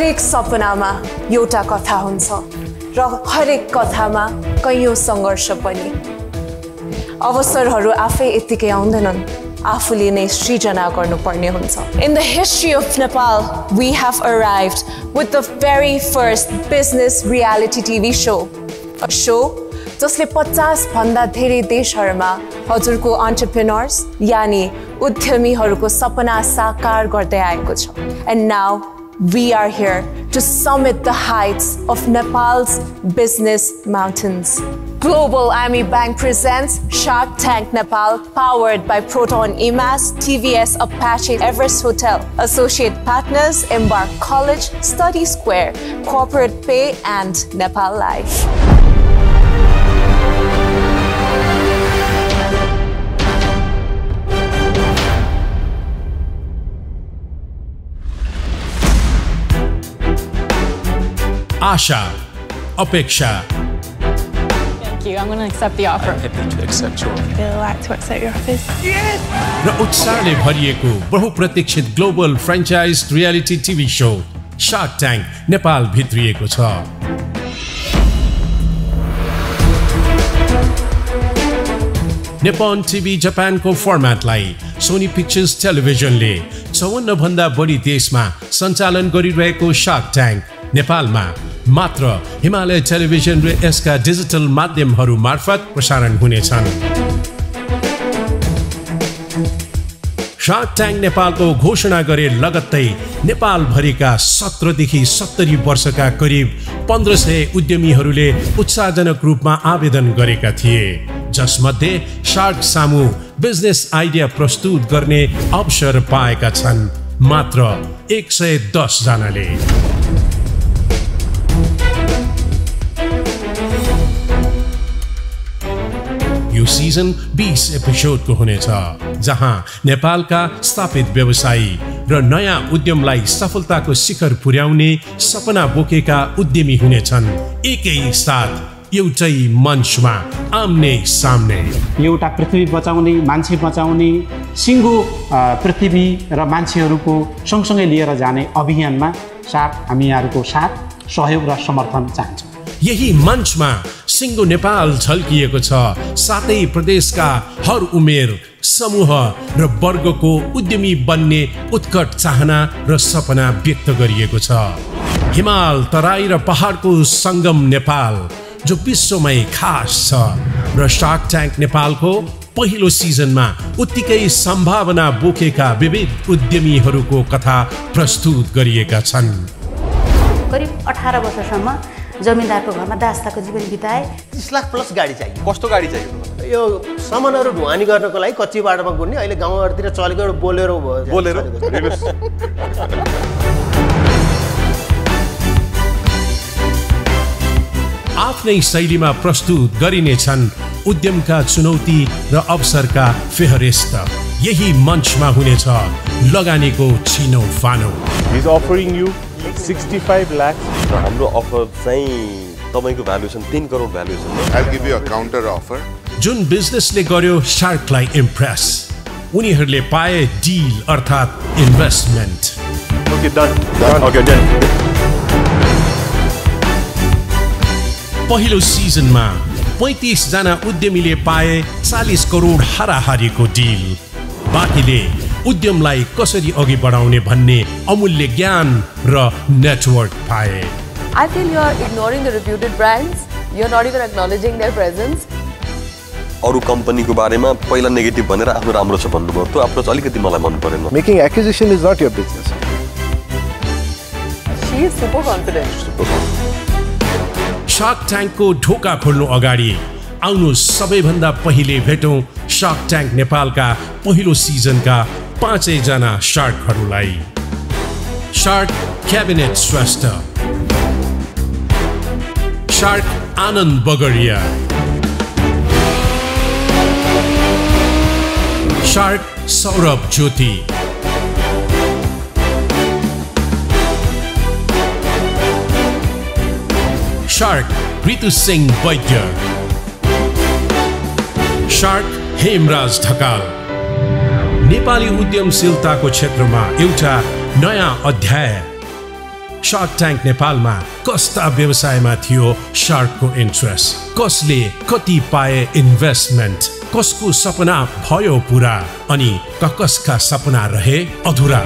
हरेक सपनामा एउटा कथा हुन्छ र हरेक कथामा कैयौं सङ्घर्ष पनि। अवसरहरू आफै यतिकै आउँदैनन्, आफूले नै सृजना गर्नुपर्ने हुन्छ। In the history of Nepal, we have arrived with the very first business reality TV show. A show जसले 50 भन्दा धेरै देशहरूमा हजुरको entrepreneurs यानी उद्यमीहरूको सपना साकार गर्दै आएको छ। And now we are here to summit the heights of Nepal's business mountains. Global Ami Bank presents Shark Tank Nepal, powered by Proton EMAS, TVS Apache Everest Hotel. Associate partners Embark College, Study Square, Corporate Pay, and Nepal Life. Asha, Apeksha. Thank you. I'm going to accept the offer. I'm happy to accept your offer. Would you like to accept your offers? Yes! र उत्साहले भरिएको बहुप्रतीक्षित global franchise reality TV show shark tank Nepal भित्रिएको छ। Nepal TV जापानको फर्मेटलाई Sony pictures टेलिभिजनले 54 भन्दा बढी देशमा सञ्चालन गरिरहेको शार्क ट्याङ्क नेपालमा मात्र हिमालय टेलिभिजन र यसका डिजिटल माध्यमहरू मार्फत प्रसारण हुनेछन्। शार्क ट्याङ्क नेपालको घोषणा गरे लगत्तै नेपाल भरिका 17 देखि 70 वर्षका करिब 1500 उद्यमीहरूले उत्साहजनक रूपमा आवेदन गरेका थिए, जसमध्ये शार्क सामु बिजनेस आइडिया प्रस्तुत गर्ने अबसर पाएका छन् मात्र 110 जनाले। यो सिजन 20 एपिसोडको हुनेछ, जहाँ नेपालका स्थापित व्यवसायी र नयाँ उद्यमलाई सफलताको शिखर पुर्याउने सपना बोकेका उद्यमी हुनेछन् एकै साथ एउटै मञ्चमा आम्ने सामने। एउटा पृथ्वी बचाउने, मान्छे बचाउने, सिङ्गो पृथ्वी र मान्छेहरूको सँगसँगै लिएर जाने अभियानमा हामी यहाँहरूको साथ, सहयोग र समर्थन चाहन्छौँ। यही मञ्चमा सिङ्गो नेपाल झल्किएको छ, साथै प्रदेशका हर उमेर, समूह र वर्गको उद्यमी बन्ने उत्कट चाहना र सपना व्यक्त गरिएको छ। हिमाल, तराई र पहाडको सङ्गम नेपाल जो विश्वमै खास छ र शार्क ट्याङ्क नेपालको पहिलो सिजनमा उत्तिकै सम्भावना बोकेका विविध उद्यमीहरूको कथा प्रस्तुत गरिएका छन्। करिब 18 वर्षसम्म जमिनदारको घरमा दास्ताको जीवन बिताए। 30 लाख प्लस गाडी चाहियो। कस्तो गाडी चाहियो? यो सामानहरू ढुवानी गर्नको लागि कच्ची बाटोमा गुड्ने, अहिले गाउँहरूतिर चलेको एउटा बोलेरो भयो। बोलेरो आफ्नै शैलीमा प्रस्तुत गरिनेछन् उद्यमका चुनौती र अवसरका फेहरिस्त। यही मञ्चमा हुनेछ लगानीको छिनो फानो। He's offering you 65 lakhs. हाम्रो अफर चाहिँ तपाईको valuation 3 crore valuation. I'll give you a counter offer. जुन बिजनेसले गर्यो शार्कलाई इम्प्रेस, उनीहरूले पाए डिल अर्थात् investment. Okay, done. Okay, done. पहिलो सिजनमा 35 जना उद्यमीले पाए 40 करोड हाराहारीको डिल। बाँकीले उद्यमलाई कसरी अघि बढाउने भन्ने अमूल्य ज्ञान र नेटवर्क पाए। I feel you are ignoring the reputed brands. You are not even acknowledging their presence. अरु कम्पनीको बारेमा पहिला नेगेटिभ भनेर आफ्नो राम्रो छ भन्नुभयो, त्यो अप्रोच अलिकति मलाई मन परेन। Making acquisition is not your business. She is super confident. Shark ट्याङ्कको ढोका खोल्नु अगाडि आउनु सबैभन्दा पहिले भेटौँ शार्क ट्याङ्क नेपालका पहिलो सिजनका 5 जना शार्कहरूलाई। शार्क क्याबिनेट श्रेष्ठ, शार्क आनन्द बगरिया, शार्क सौरभ ज्योति, शार्क ऋतु सिंह वैद्य, शार्क हेमराज ढकाल। नेपाली उद्यमशीलताको क्षेत्रमा एउटा नयाँ अध्याय शार्क ट्याङ्क नेपालमा कस्ता व्यवसायमा थियो शार्कको इन्ट्रेस्ट, कसले कति पाए इन्भेस्टमेन्ट, कसको सपना भयो पुरा अनि कसका सपना रहे अधुरा।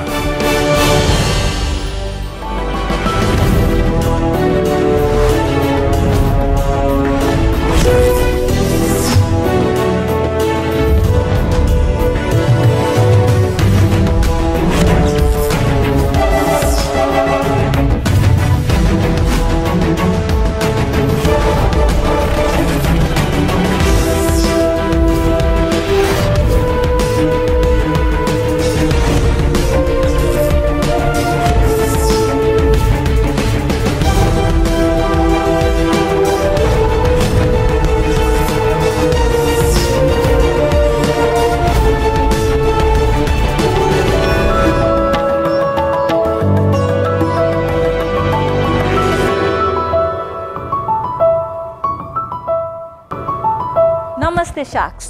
नमस्ते शार्क्स।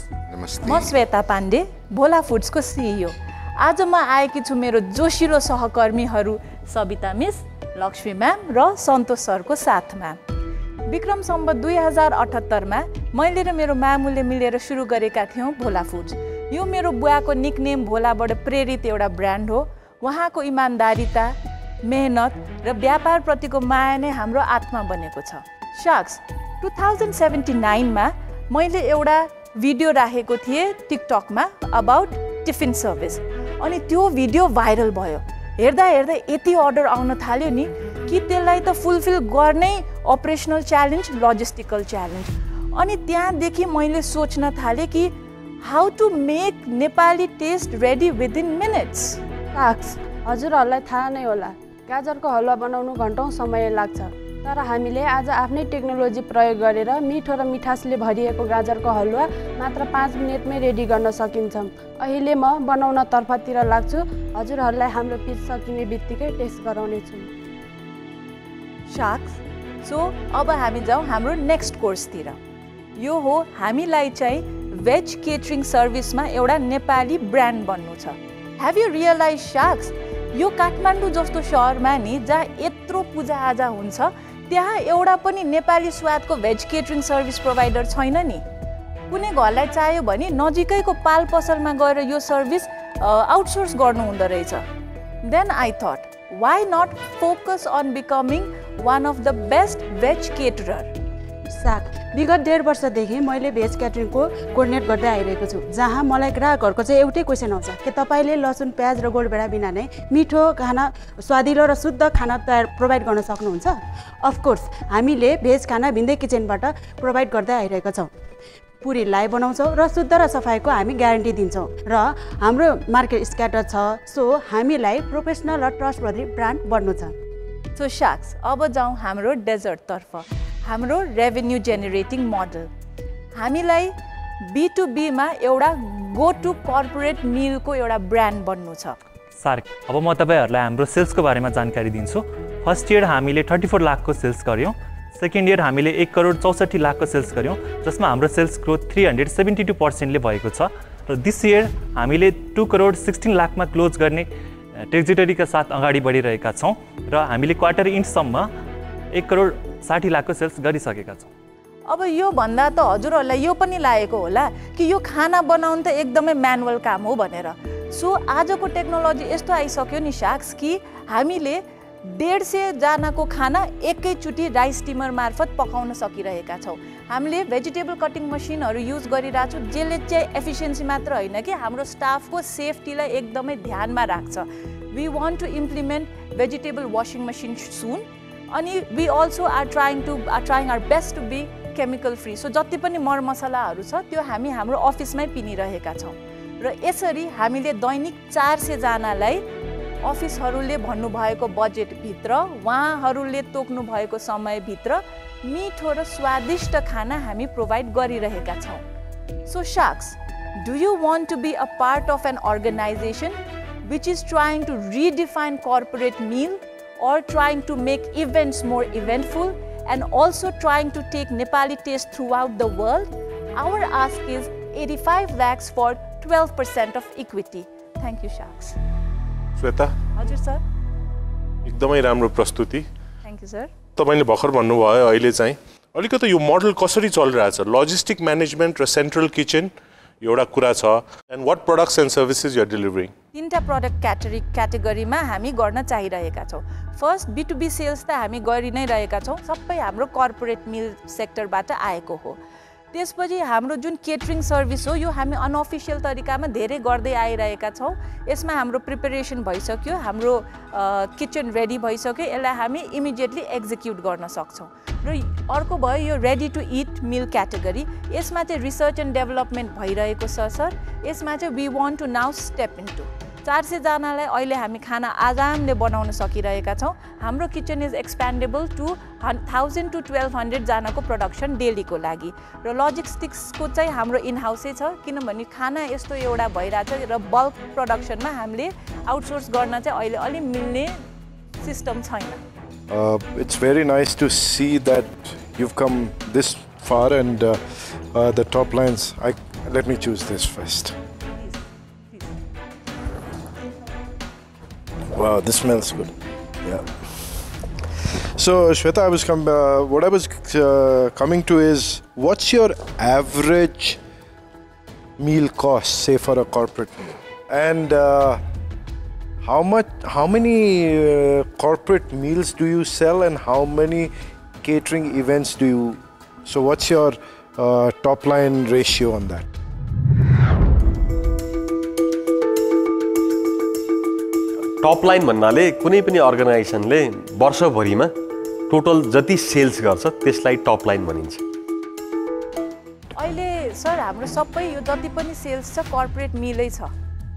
म श्वेता पाण्डे, बोला फुड्सको सिइओ। आज म आएकी छु मेरो जोसिलो सहकर्मीहरू सबिता मिस, लक्ष्मी म्याम र सन्तोष सरको साथमा। विक्रम सम्वत 2078मा मैले र मेरो मामुले मिलेर सुरु गरेका थियौँ भोला फुड्स। यो मेरो बुवाको निकनेम भोलाबाट प्रेरित एउटा ब्रान्ड हो। उहाँको इमान्दारिता, मेहनत र व्यापारप्रतिको माया नै हाम्रो आत्मा बनेको छ। शार्क्स, 2079मा मैले एउटा भिडियो राखेको थिएँ टिकटकमा अबाउट टिफिन सर्भिस, अनि त्यो भिडियो भाइरल भयो। हेर्दा हेर्दा यति अर्डर आउन थाल्यो नि कि त्यसलाई त फुलफिल गर्नै अपरेसनल च्यालेन्ज, लजिस्टिकल च्यालेन्ज। अनि त्यहाँदेखि मैले सोच्न थालेँ कि how to make Nepali taste ready within minutes. Sharks, हजुरहरूलाई थाहा नै होला, गाजरको हलुवा बनाउनु घन्टौँ समय लाग्छ, तर हामीले आज आफ्नै टेक्नोलोजी प्रयोग गरेर मिठो र मिठासले भरिएको गाजरको हलुवा मात्र 5 मिनटमै रेडी गर्न सकिन्छ। अहिले म बनाउन तर्फतिर लाग्छु। हजुरहरूलाई हाम्रो पिच सकिने बित्तिकै टेस्ट गराउने छु। शार्क्स, सो अब हामी जाउँ हाम्रो नेक्स्ट कोर्सतिर। यो हो हामीलाई चाहिँ वेज केटरिङ सर्भिसमा एउटा नेपाली ब्रान्ड बन्नु छ। हेभ यु रियलाइज शार्क्स, यो काठमाडौँ जस्तो शहरमा नि जहाँ यत्रो पूजाआजा हुन्छ त्यहाँ एउटा पनि नेपाली स्वादको भेज केटरिङ सर्भिस प्रोभाइडर छैन नि। कुनै घरलाई चाहियो भने नजिकैको पाल पसलमा गएर यो सर्भिस आउटसोर्स गर्नु हुँदो रहेछ। Then I thought, why not focus on becoming one of the best veg caterer. साग, विगत 1.5 वर्षदेखि मैले भेज क्याटरिङको कोर्डिनेट गर्दै आइरहेको छु, जहाँ मलाई ग्राहकहरूको चाहिँ एउटै क्वेसन आउँछ, के तपाईँले लसुन, प्याज र गोडभेडा बिना नै मिठो खाना, स्वादिलो र शुद्ध खाना प्रोभाइड गर्न सक्नुहुन्छ? अफकोर्स हामीले भेज खाना भिन्दै किचनबाट प्रोभाइड गर्दै आइरहेका छौँ। पुरी लाइभ बनाउँछौँ र शुद्ध र सफाइको हामी ग्यारेन्टी दिन्छौँ र हाम्रो मार्केट स्क्याटर छ। सो हामीलाई प्रोफेसनल र ट्रस्टवर्दी ब्रान्ड बन्नु छ। सो शार्क्स, अब जाउँ हाम्रो डेजर्टतर्फ, हाम्रो रेभेन्यू जेनेरेटिङ मोडल। हामीलाई B2B मा एउटा गो टु कर्पोरेट मिलको एउटा ब्रान्ड बन्नु छ। शार्क, अब म तपाईहरुलाई हाम्रो सेल्सको बारेमा जानकारी दिन्छु। फर्स्ट इयर हामीले 34 लाखको सेल्स गर्यौं। सेकेन्ड इयर हामीले 1 करोड 64 लाखको सेल्स गर्यौं, जसमा हाम्रो सेल्स ग्रोथ 372% ले भएको छ। र दिस इयर हामीले 2 करोड 16 लाखमा क्लोज गर्ने ट्रेजेक्टरीका साथ अगाडि बढिरहेका छौं र हामीले क्वार्टर इन्डसम्म 1 करोड 60 लाखको सेल्स गरिसकेका छौं। अब यो भन्दा त हजुरहरूलाई यो पनि लागेको होला कि यो खाना बनाउनु त एकदमै म्यानुअल काम हो भनेर। सो आजको टेक्नोलोजी यस्तो आइसक्यो नि शार्क्स कि हामीले 150 जनाको खाना एकैचोटि राइस स्टिमर मार्फत पकाउन सकिरहेका छौँ। हामीले भेजिटेबल कटिङ मसिनहरू युज गरिरहेको छौँ, जसले चाहिँ एफिसिएन्सी मात्र होइन कि हाम्रो स्टाफको सेफ्टीलाई एकदमै ध्यानमा राख्छ। We want to implement vegetable washing machine soon, अनि we also are trying our best to be chemical free. So जति पनि मरमसलाहरू छ त्यो हामी हाम्रो अफिसमै पिनिरहेका छौँ र यसरी हामीले दैनिक 400 जनालाई अफिसहरूले भन्नुभएको बजेटभित्र, उहाँहरूले तोक्नु भएको समयभित्र मिठो र स्वादिष्ट खाना हामी प्रोभाइड गरिरहेका छौँ। So sharks, do you want to be a part of an organisation which is trying to redefine corporate meal or trying to make events more eventful and also trying to take Nepali taste throughout the world? Our ask is 85 lakhs for 12% of equity. Thank you, Sharks. Shweta? Hajur, sir. एकदमै राम्रो प्रस्तुति thank you sir तपाईले भर्खर भन्नुभयो अहिले चाहिँ अलिकति यो मोडल कसरी चलिरहेछ लजिस्टिक म्यानेजमेन्ट र सेन्ट्रल किचन एउटा कुरा छ and what products and services you are delivering तीनटा प्रोडक्ट क्याटेगोरीमा हामी गर्न चाहिरहेका छौँ फर्स्ट B2B सेल्स त हामी गरि नै रहेका छौँ सबै हाम्रो कर्पोरेट मिल सेक्टरबाट आएको हो त्यसपछि हाम्रो जुन केटरिङ सर्भिस हो यो हामी अनअफिसियल तरिकामा धेरै गर्दै आइरहेका छौँ यसमा हाम्रो प्रिपरेसन भइसक्यो हाम्रो किचन रेडी भइसक्यो यसलाई हामी इमिडिएटली एक्जिक्युट गर्न सक्छौँ र अर्को भयो यो ready to eat meal category यसमा चाहिँ रिसर्च एन्ड डेभलपमेन्ट भइरहेको छ सर यसमा चाहिँ we want to now step into 400 जनालाई अहिले हामी खाना आरामले बनाउन सकिरहेका छौँ हाम्रो किचन इज एक्सप्यान्डेबल टु 1000 to 1200 जनाको प्रोडक्सन डेलीको लागि र लजिस्टिक्सको चाहिँ हाम्रो इन हाउसै छ किनभने खाना यस्तो एउटा भइरहेछ र बल्क प्रोडक्सनमा हामीले आउटसोर्स गर्न चाहिँ अहिले अलि मिल्ने सिस्टम छैन It's very nice to see that you've come this far and the top lines let me choose this first. Wow, this smells good. Yeah. So, Shweta, what I was coming to is, what's your average meal cost, say, for a corporate meal? And how many corporate meals do you sell, and how many catering events do you? So, what's your top line ratio on that? Top line भन्नाले कुनै पनि अर्गनाइजेसनले वर्षभरिमा total जति sales गर्छ त्यसलाई top line भनिन्छ अहिले sir हाम्रो सबै यो जति पनि सेल्स छ कर्पोरेट मिलै छ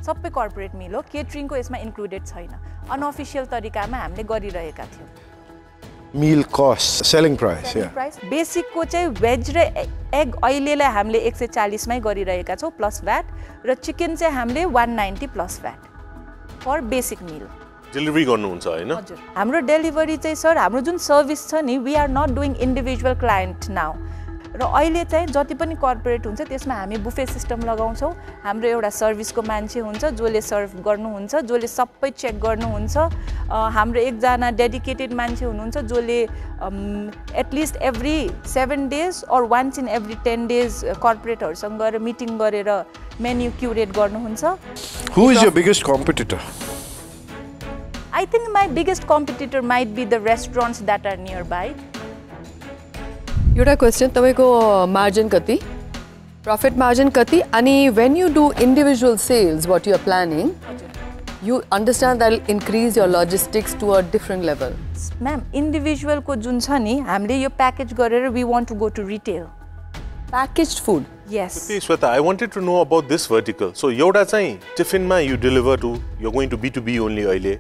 सबै कर्पोरेट मिल हो केटरिङको यसमा इन्क्लुडेड छैन अनअफिसियल तरिकामा हामीले गरिरहेका थियौँ meal cost selling price बेसिकको चाहिँ वेज र एग अहिलेलाई हामीले 140 मै गरिरहेका छौँ प्लस भ्याट र चिकन चाहिँ हामीले 190 plus VAT for basic meal delivery गर्नुहुन्छ हैन हजुर हाम्रो डेलिभरी चाहिँ सर हाम्रो जुन सर्भिस छ नि we are not doing individual client now र अहिले चाहिँ जति पनि कर्पोरेट हुन्छ त्यसमा हामी बुफे सिस्टम लगाउँछौँ हाम्रो एउटा सर्भिसको मान्छे हुन्छ जसले सर्भ गर्नुहुन्छ जसले सबै चेक गर्नुहुन्छ हाम्रो एकजना डेडिकेटेड मान्छे हुनुहुन्छ जसले at least every 7 days or once in every 10 days कर्पोरेटहरुसँग गएर मिटिङ गरेर मेन्यु क्युरेट गर्नुहुन्छ Who is your biggest competitor? I think my biggest competitor might be the restaurants that are nearby. एउटा क्वेशन तपाईको मार्जिन कति profit margin कति अनि when you do individual sales what you are planning you understand that will increase your logistics to a different level ma'am individual को जुन छ नि हामीले यो प्याकेज गरेर we want to go to retail packaged food yes Sweta I wanted to know about this vertical so एउटा चाहिँ tiffin मा you deliver to you're going to B2B only अहिले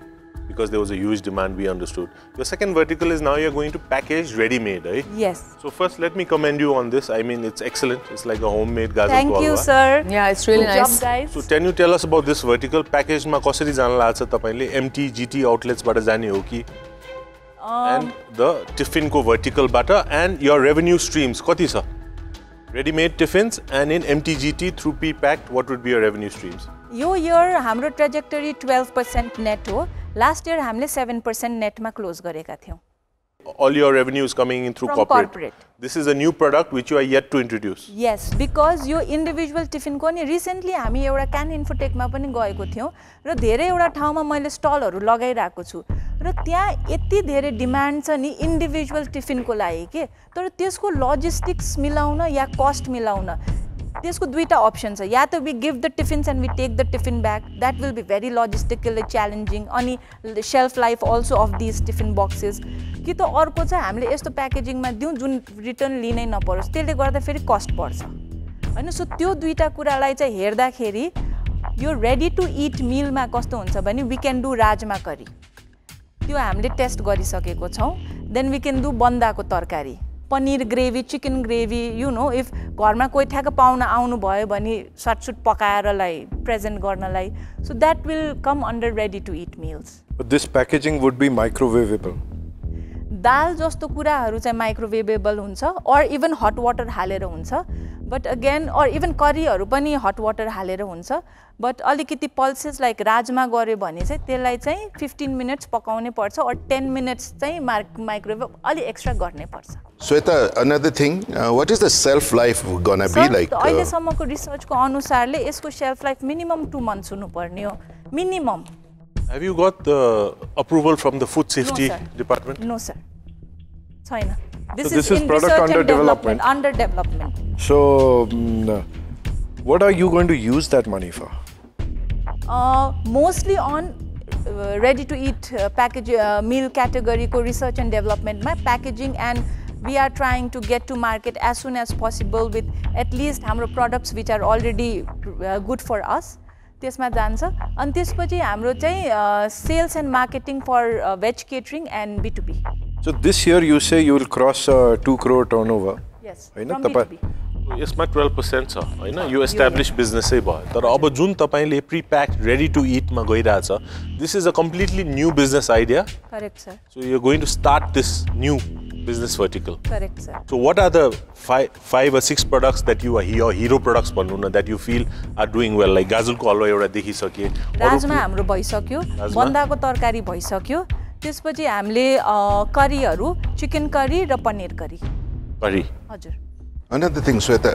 because there was a huge demand we understood. The second vertical is now you're going to package ready-made, right? Yes. So first let me commend you on this. I mean it's excellent. It's like a homemade gajar Thank halwa. you sir. Yeah, it's really Good nice. job, guys. So can you tell us about this vertical package ma कसरी जान लाग्छ तपाईले MT GT outlets बाट जाने हो कि and the tiffin को vertical बाट and your revenue streams कति छ? Ready-made tiffins and in MT GT through P-packed what would be your revenue streams? यो year हाम्रो trajectory 12% net हो Last year हामीले 7% net मा close गरेका थियौं All your revenue is coming in through From corporate. This is a new product which you are yet to introduce. Yes, because यो individual tiffin को नि recently हामी एउटा can infotech मा पनि गएको थियौं र धेरै एउटा ठाउँमा मैले स्टलहरु लगाइराको छु र त्यहाँ यति धेरै डिमान्ड छ नि individual tiffin को लागि के तर त्यसको logistics मिलाउन या cost मिलाउन त्यसको दुईटा अप्सन छ या त we give the tiffins and we take the tiffin back that will be very logistically challenging अनि shelf life also of these tiffin boxes कि त अर्को चाहिँ हामीले यस्तो प्याकेजिङमा दिउँ जुन रिटर्न लिनै नपरोस् त्यसले गर्दा फेरि कस्ट बढ्छ हैन सो त्यो दुईटा कुरालाई चाहिँ हेर्दाखेरि यो रेडी टु इट मिलमा कस्तो हुन्छ भने we can do rajma curry त्यो हामीले टेस्ट गरिसकेको छौं देन we can do बन्दाको तरकारी paneer gravy chicken gravy you know if घरमा कोही ठ्याक पाउन आउनु भयो भने सटसुट पकाएरलाई प्रेजेन्ट गर्नलाई so that will come under ready to eat meals But this packaging would be microwavable. दाल जस्तो कुराहरु चाहिँ माइक्रोवेवेबल हुन्छ or even hot water हालेर हुन्छ बट अगेन अर इभन करीहरू पनि हट वाटर हालेर हुन्छ बट अलिकति पल्सेस लाइक राजमा गऱ्यो भने चाहिँ त्यसलाई चाहिँ 15 मिनट्स पकाउनै पर्छ और 10 मिनट्स चाहिँ माइक्रोवेभ अलि एक्स्ट्रा गर्नै पर्छ Sweta, another thing, what is the shelf life gonna be like? अहिलेसम्मको रिसर्चको अनुसारले यसको शेल्फ लाइफ मिनिमम 2 मन्थ्स हुनुपर्ने हो minimum Have you got the approval from the food safety department? No sir. छैन. This is in product under development. Under development. So, what are you going to use that money for? Mostly on ready to eat package meal category ko research and development ma packaging and we are trying to get to market as soon as possible with at least हाम्रो products which are already good for us. त्यसमा जान्छ अनि त्यसपछि हाम्रो चाहिँ sales and marketing for veg catering and B2B. So this year you say you will cross 2 crore turnover. Yes. हैन तपाईं यसमा 12% छ हैन यो एस्टाब्लिश बिजनेसै भयो तर अब जुन तपाईले pre packed ready to eat मा गइराछ this is a completely new business idea correct sir so you are going to start this new business vertical. Correct, sir. So what are the five or six products that you are your hero products भन्नु न that you feel are doing well like गाजुलको हलवा एउटा देखिसके राजमा हाम्रो भइसक्यो बन्दाको तरकारी भइसक्यो त्यसपछि हामीले करीहरु chicken curry र पनीर करी हजुर Another thing, Sweta,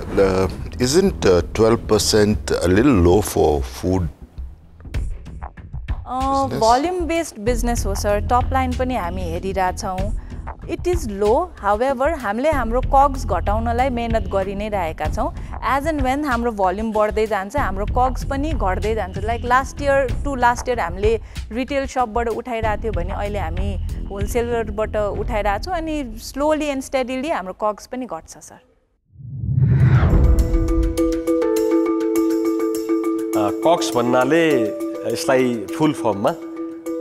isn't 12% a little low for food? Volume based business हो sir. Top line पनि हामी हेरिरा छौं. It is low. However, हामीले हाम्रो cogs घटाउनलाई मेहनत गरि नै रहेका छौं. As and when हाम्रो volume बढ्दै जान्छ, हाम्रो cogs पनि घट्दै जान्छ. Like last year हामीले retail shop बाट उठाइरा थियो भने अहिले हामी wholesaler बाट उठाइरा छौं अनि slowly and steadily हाम्रो cogs पनि घट्छ sir. कक्स भन्नाले यसलाई फुल फर्ममा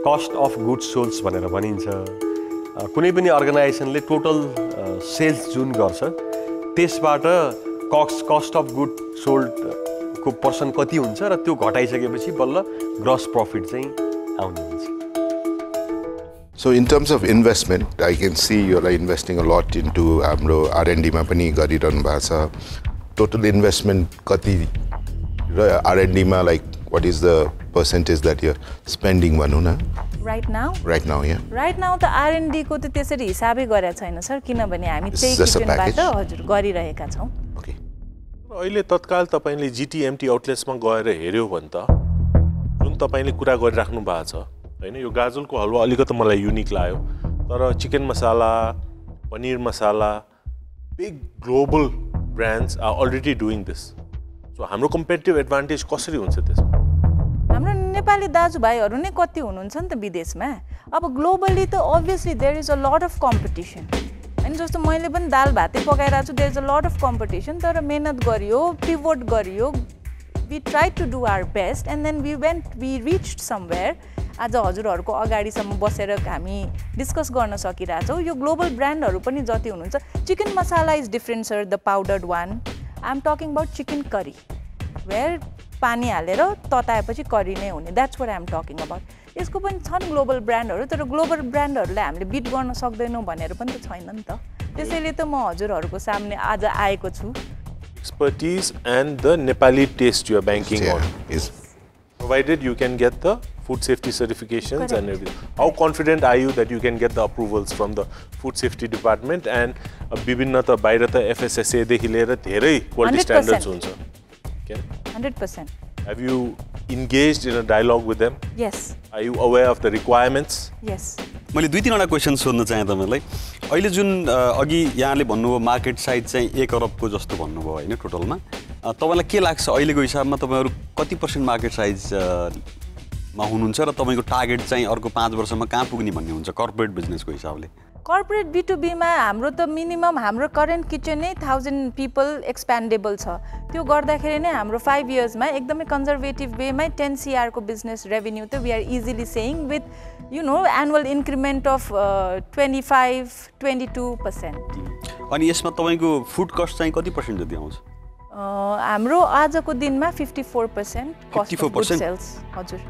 कस्ट अफ गुड्स सोल्ड्स भनेर भनिन्छ कुनै पनि अर्गनाइजेसनले टोटल सेल्स जुन गर्छ त्यसबाट कस्ट अफ गुड सोल्ड को पर्सन कति हुन्छ र त्यो घटाइसकेपछि बल्ल ग्रस प्रॉफिट चाहिँ आउने हुन्छ So in terms of investment I can see you are investing a lot into हाम्रो R&D मा पनि गरिरहनु भएको छ total investment कति R&D ma like what is the percentage that you're spending भनौं न right now yeah right now the R&D को त त्यसरी हिसाबै गरेको छैन सर किनभने हामी चाहिँ किचनबाट हजुर गरिरहेका छौं ओके अहिले तत्काल तपाईले GTMT आउटलेट्स मा गएर हेर्यो भने त जुन तपाईले कुरा गरिराख्नु भएको छ हैन यो गाजलको हलवा अलिकति मलाई युनिक लाग्यो तर chicken masala paneer masala big global brands are already doing this so हाम्रो कम्पिटिटिभ एडभान्टेज कसरी हुन्छ त्यसमा हाम्रो नेपाली दाजुभाइहरु नै कति हुनुहुन्छ नि त विदेशमा अब ग्लोबली त obviously there is a lot of competition अनि जस्तो मैले पनि दाल भातै पकाइरा छु there is a lot of competition तर मेहनत गरियो पिभोट गरियो we tried to do our best and then we reached somewhere आज हजुरहरुको अगाडीसम्म बसेर हामी डिस्कस गर्न सकिरा छौ यो ग्लोबल ब्रान्डहरु पनि जति हुनुहुन्छ chicken masala is different sir the powdered one I am talking about chicken curry where पानी हालेर तताएपछि करी नै हुने that's what I am talking about यसको पनि छन् ग्लोबल ब्रान्डहरु तर ग्लोबल ब्रान्डहरुले हामीले बिट गर्न सक्दैनौ भनेर पनि त छैन नि त त्यसैले त म हजुरहरुको सामने आज आएको छु expertise and the Nepali taste you are banking on is provided you can get the food safety certifications Correct. And everything. How confident are you that you can get the approvals from the food safety department and विभिन्न त बाहिर त FSSA देखि लिएर धेरै quality standards हुन्छ okay 100% Have you engaged in a dialogue with them? Yes. Are you aware of the requirements? Yes. मैले दुई तीनवटा क्वेशन सोध्न चाहे तपाईलाई अहिले जुन अघि यहाँले भन्नुभयो मार्केट साइज चाहिँ 1 अरबको जस्तो भन्नुभयो हैन टोटलमा तपाईलाई के लाग्छ अहिलेको हिसाबमा तपाईहरु कति % मार्केट साइज मा हुनुहुन्छ र तपाईको टार्गेट चाहिँ अर्को 5 वर्षमा कहाँ पुग्ने भन्ने हुन्छ कर्पोरेट बिजनेसको हिसाबले कर्पोरेट B2B मा हाम्रो त मिनिमम हाम्रो करेन्ट किचन नै 1000 पीपल एक्सपेन्डेबल छ त्यो गर्दाखेरि नै हाम्रो 5 इयर्स मा एकदमै कन्जर्भेटिभ वे मा 10 CR को बिजनेस रेभेन्यू त we are easily saying with you know annual increment of 25-22% अनि यसमा तपाईको फुड कस्ट चाहिँ कति % जति आउँछ हाम्रो आजको दिनमा 54% कस्ट अफ सेल्स हजुर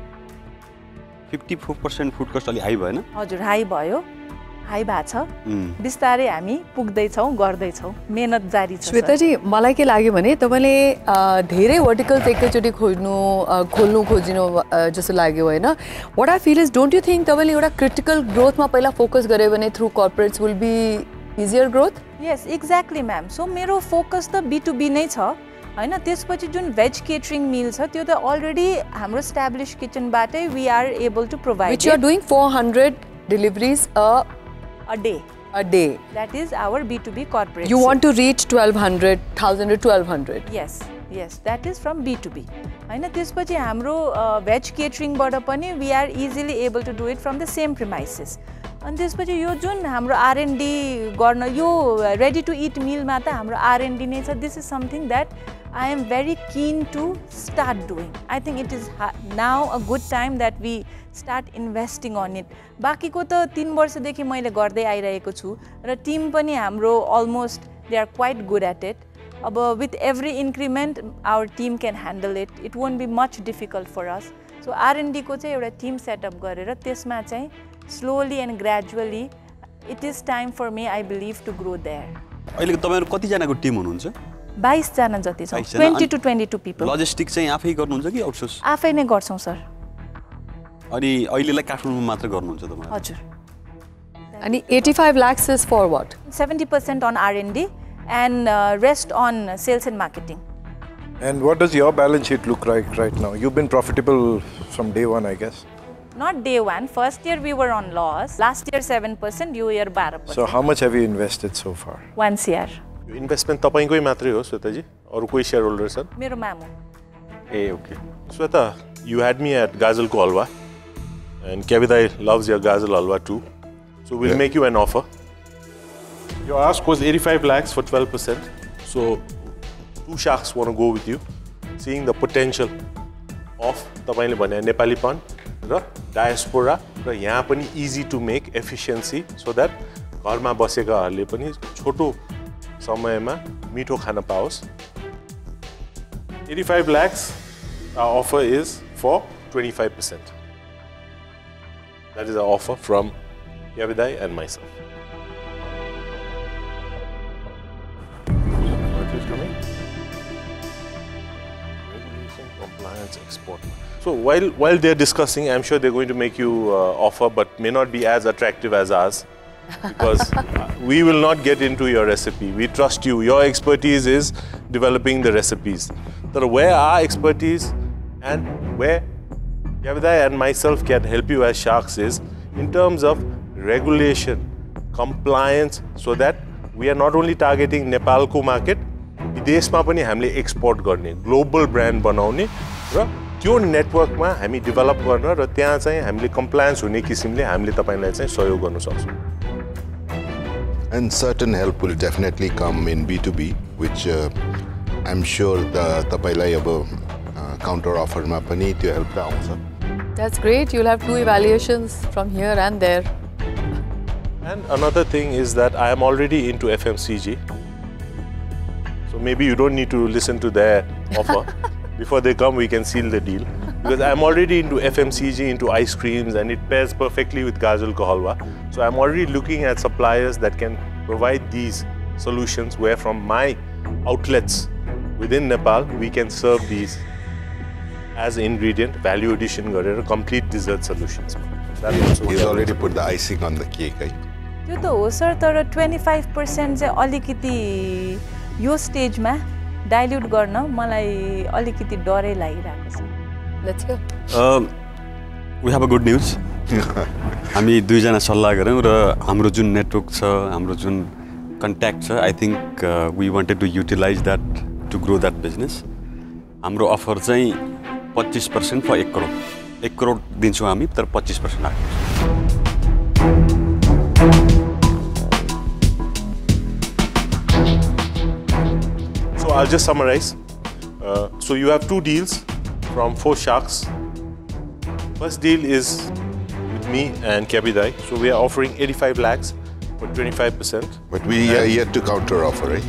54% फुड कस्ट अलि हाई भएन हजुर हाई भयो हाई भएको छ बिस्तारै हामी पुग्दैछौँ गर्दैछौँ मेहनत जारी छ श्वेताजी मलाई के लाग्यो भने तपाईँले धेरै भर्टिकल्स एकैचोटि खोल्नु खोजिनु जस्तो लाग्यो होइन what I feel is don't you think तपाईँले एउटा क्रिटिकल ग्रोथमा पहिला फोकस गर्यो भने through corporates will be easier growth yes exactly ma'am सो मेरो फोकस त B2B नै छ हैन त्यसपछि जुन भेज केटरिङ मिल छ त्यो त अलरेडी हाम्रो एस्टाब्लिश किचनबाटै we are able to provide which you are doing 400 deliveries a day that is our B2B corporate you want to reach 1200 1000 or 1200 yes that is from B2B हैन त्यसपछि हाम्रो veg केटरिङबाट पनि we are easily able to do it from the same premises अनि त्यसपछि यो जुन हाम्रो R&D गर्न यो ready to eat meal मा त हाम्रो R&D नै छ this is something that I am very keen to start doing I think it is now a good time that we start investing on it बाकीको त 3 वर्षदेखि मैले गर्दै आइरहेको छु र टिम पनि हाम्रो almost they are quite good at it अब with every increment our team can handle it it won't be much difficult for us so R&D को चाहिँ एउटा टिम सेटअप गरेर त्यसमा चाहिँ slowly and gradually it is time for me I believe to grow there अहिले तपाईहरु कति जनाको टिम हुनुहुन्छ 22 जना जति छ 20 to 22 people लजिस्टिक्स चाहिँ आफै गर्नुहुन्छ कि आउटसोर्स आफै नै गर्छौं सर अनि अहिलेलाई काठमाडौँमा मात्र गर्नुहुन्छ तपाईहरु हजुर अनि 85 lakhs is for what 70% on R&D and rest on sales and marketing and what does your balance sheet look like right now you've been profitable from day one I guess not day one first year we were on loss last year 7% new year 12% so how much have you invested so far once year investment तपाईंकै मात्रै हो श्वेताजी अरु कोही share holder छन् मेरो मामु ए okay Shweta you had me at gajalko halwa and Kavidai loves your gazal halwa too so we'll make you an offer your ask was 85 lakhs for 12% so two sharks want to go with you seeing the potential of तपाईले भने नेपालीपन र diaspora र यहाँ पनि easy to make efficiency so that घरमा बसेकाहरुले पनि छोटो समयमा मिठो खान पाओस् 85 lakhs our offer is for 25% that is our offer from Yavidai and myself what is coming regulation compliance export so while they're discussing I'm sure they're going to make you offer but may not be as attractive as ours because we will not get into your recipe we trust you your expertise is developing the recipes but where our expertise and where Yavidai and myself can help you as sharks is in terms of regulation compliance so that we are not only targeting Nepal ko market विदेशमा पनि हामीले export गर्ने global brand बनाउने र त्यो नेटवर्कमा हामी develop गर्न र त्यहाँ चाहिँ हामीले कम्प्लायन्स हुने किसिमले हामीले तपाईलाई चाहिँ सहयोग गर्न सक्छौं And certain help will definitely come in B2B, which I'm sure the tapailai abo counter offer ma pani tyo help ta aउँछ. That's great. You'll have 2 evaluations from here and there. And another thing is that I am already into FMCG. So maybe you don't need to listen to their offer. Before they come, we can seal the deal. Because I'm already into FMCG, into ice creams, and it pairs perfectly with Gajal Ka Halwa. So I'm already looking at suppliers that can provide these solutions where from my outlets within Nepal, we can serve these as ingredient, value addition, complete dessert solutions. He's already put the icing on the cake, right? त्यो त हो sir तर 25% चाहिँ अलिकति यो स्टेजमा dilute गर्न मलाई अलिकति डरै लागिरहेको छ Let's go. We have a good news. हामी दुईजना सल्लाह गर्यौं र हाम्रो जुन नेटवर्क छ हाम्रो जुन कन्ट्याक्ट छ I think we wanted to utilise that to grow that business हाम्रो अफर चाहिँ 25% फर 1 करोड 1 करोड दिन्छौं हामी तर 25% आएको So I'll just summarize. So you have 2 deals from 4 sharks. First deal is with me and Kabidai. So we are offering 85 lakhs for 25%. But we are yet to counter offer, right?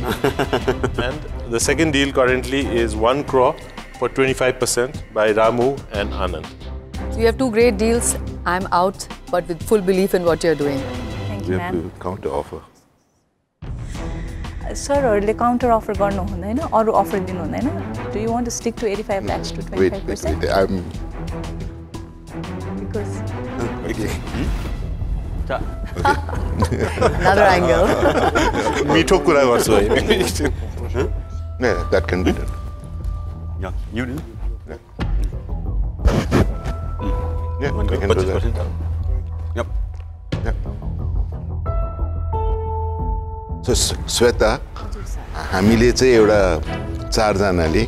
And the second deal currently is 1 crore for 25% by Ramu and Anand. So you have 2 great deals. I'm out, but with full belief in what you're doing. We have to counter offer. सरहरूले counter offer गर्नु हुँदैन अरु offer दिनु हुँदैन do you want to stick to 85 lakhs to 25%? Wait, I'm because okay. Another angle. मिठो कुरा गर्छु है. Yeah, that can be done. Yeah, you do. Yeah, we can do that. Yep. Yeah. So Sweta, हामीले चाहिँ एउटा चारजनाले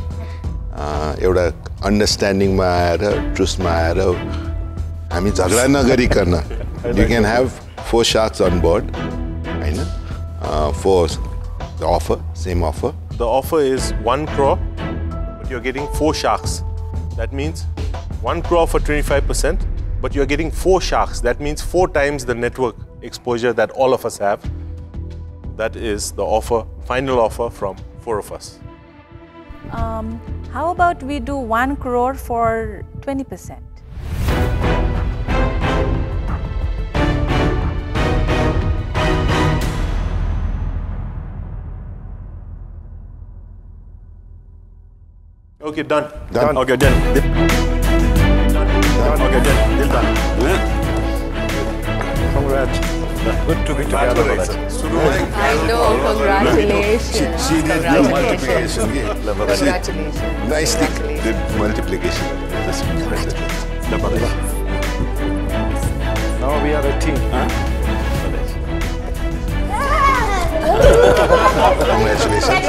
एउटा अन्डरस्ट्यान्डिङमा आएर ट्रुस्टमा आएर हामी झगडा नगरिकन you can have 4 sharks on board, हैन? For the offer, same offer. The offer is 1 crore, but you're getting 4 sharks. That means 1 crore for 25%, but you're getting 4 sharks. That means 4 times the network exposure that all of us have. That is the offer, final offer from 4 of us. How about we do 1 crore for 20%? Okay, done. Done. Okay, done. Done. Okay, done. Deal done. Congrats. Good to be together. I know, congratulations. She did the multiplication. Congratulations. Nicely did multiplication. That's impressive. Now we are a team. Congratulations.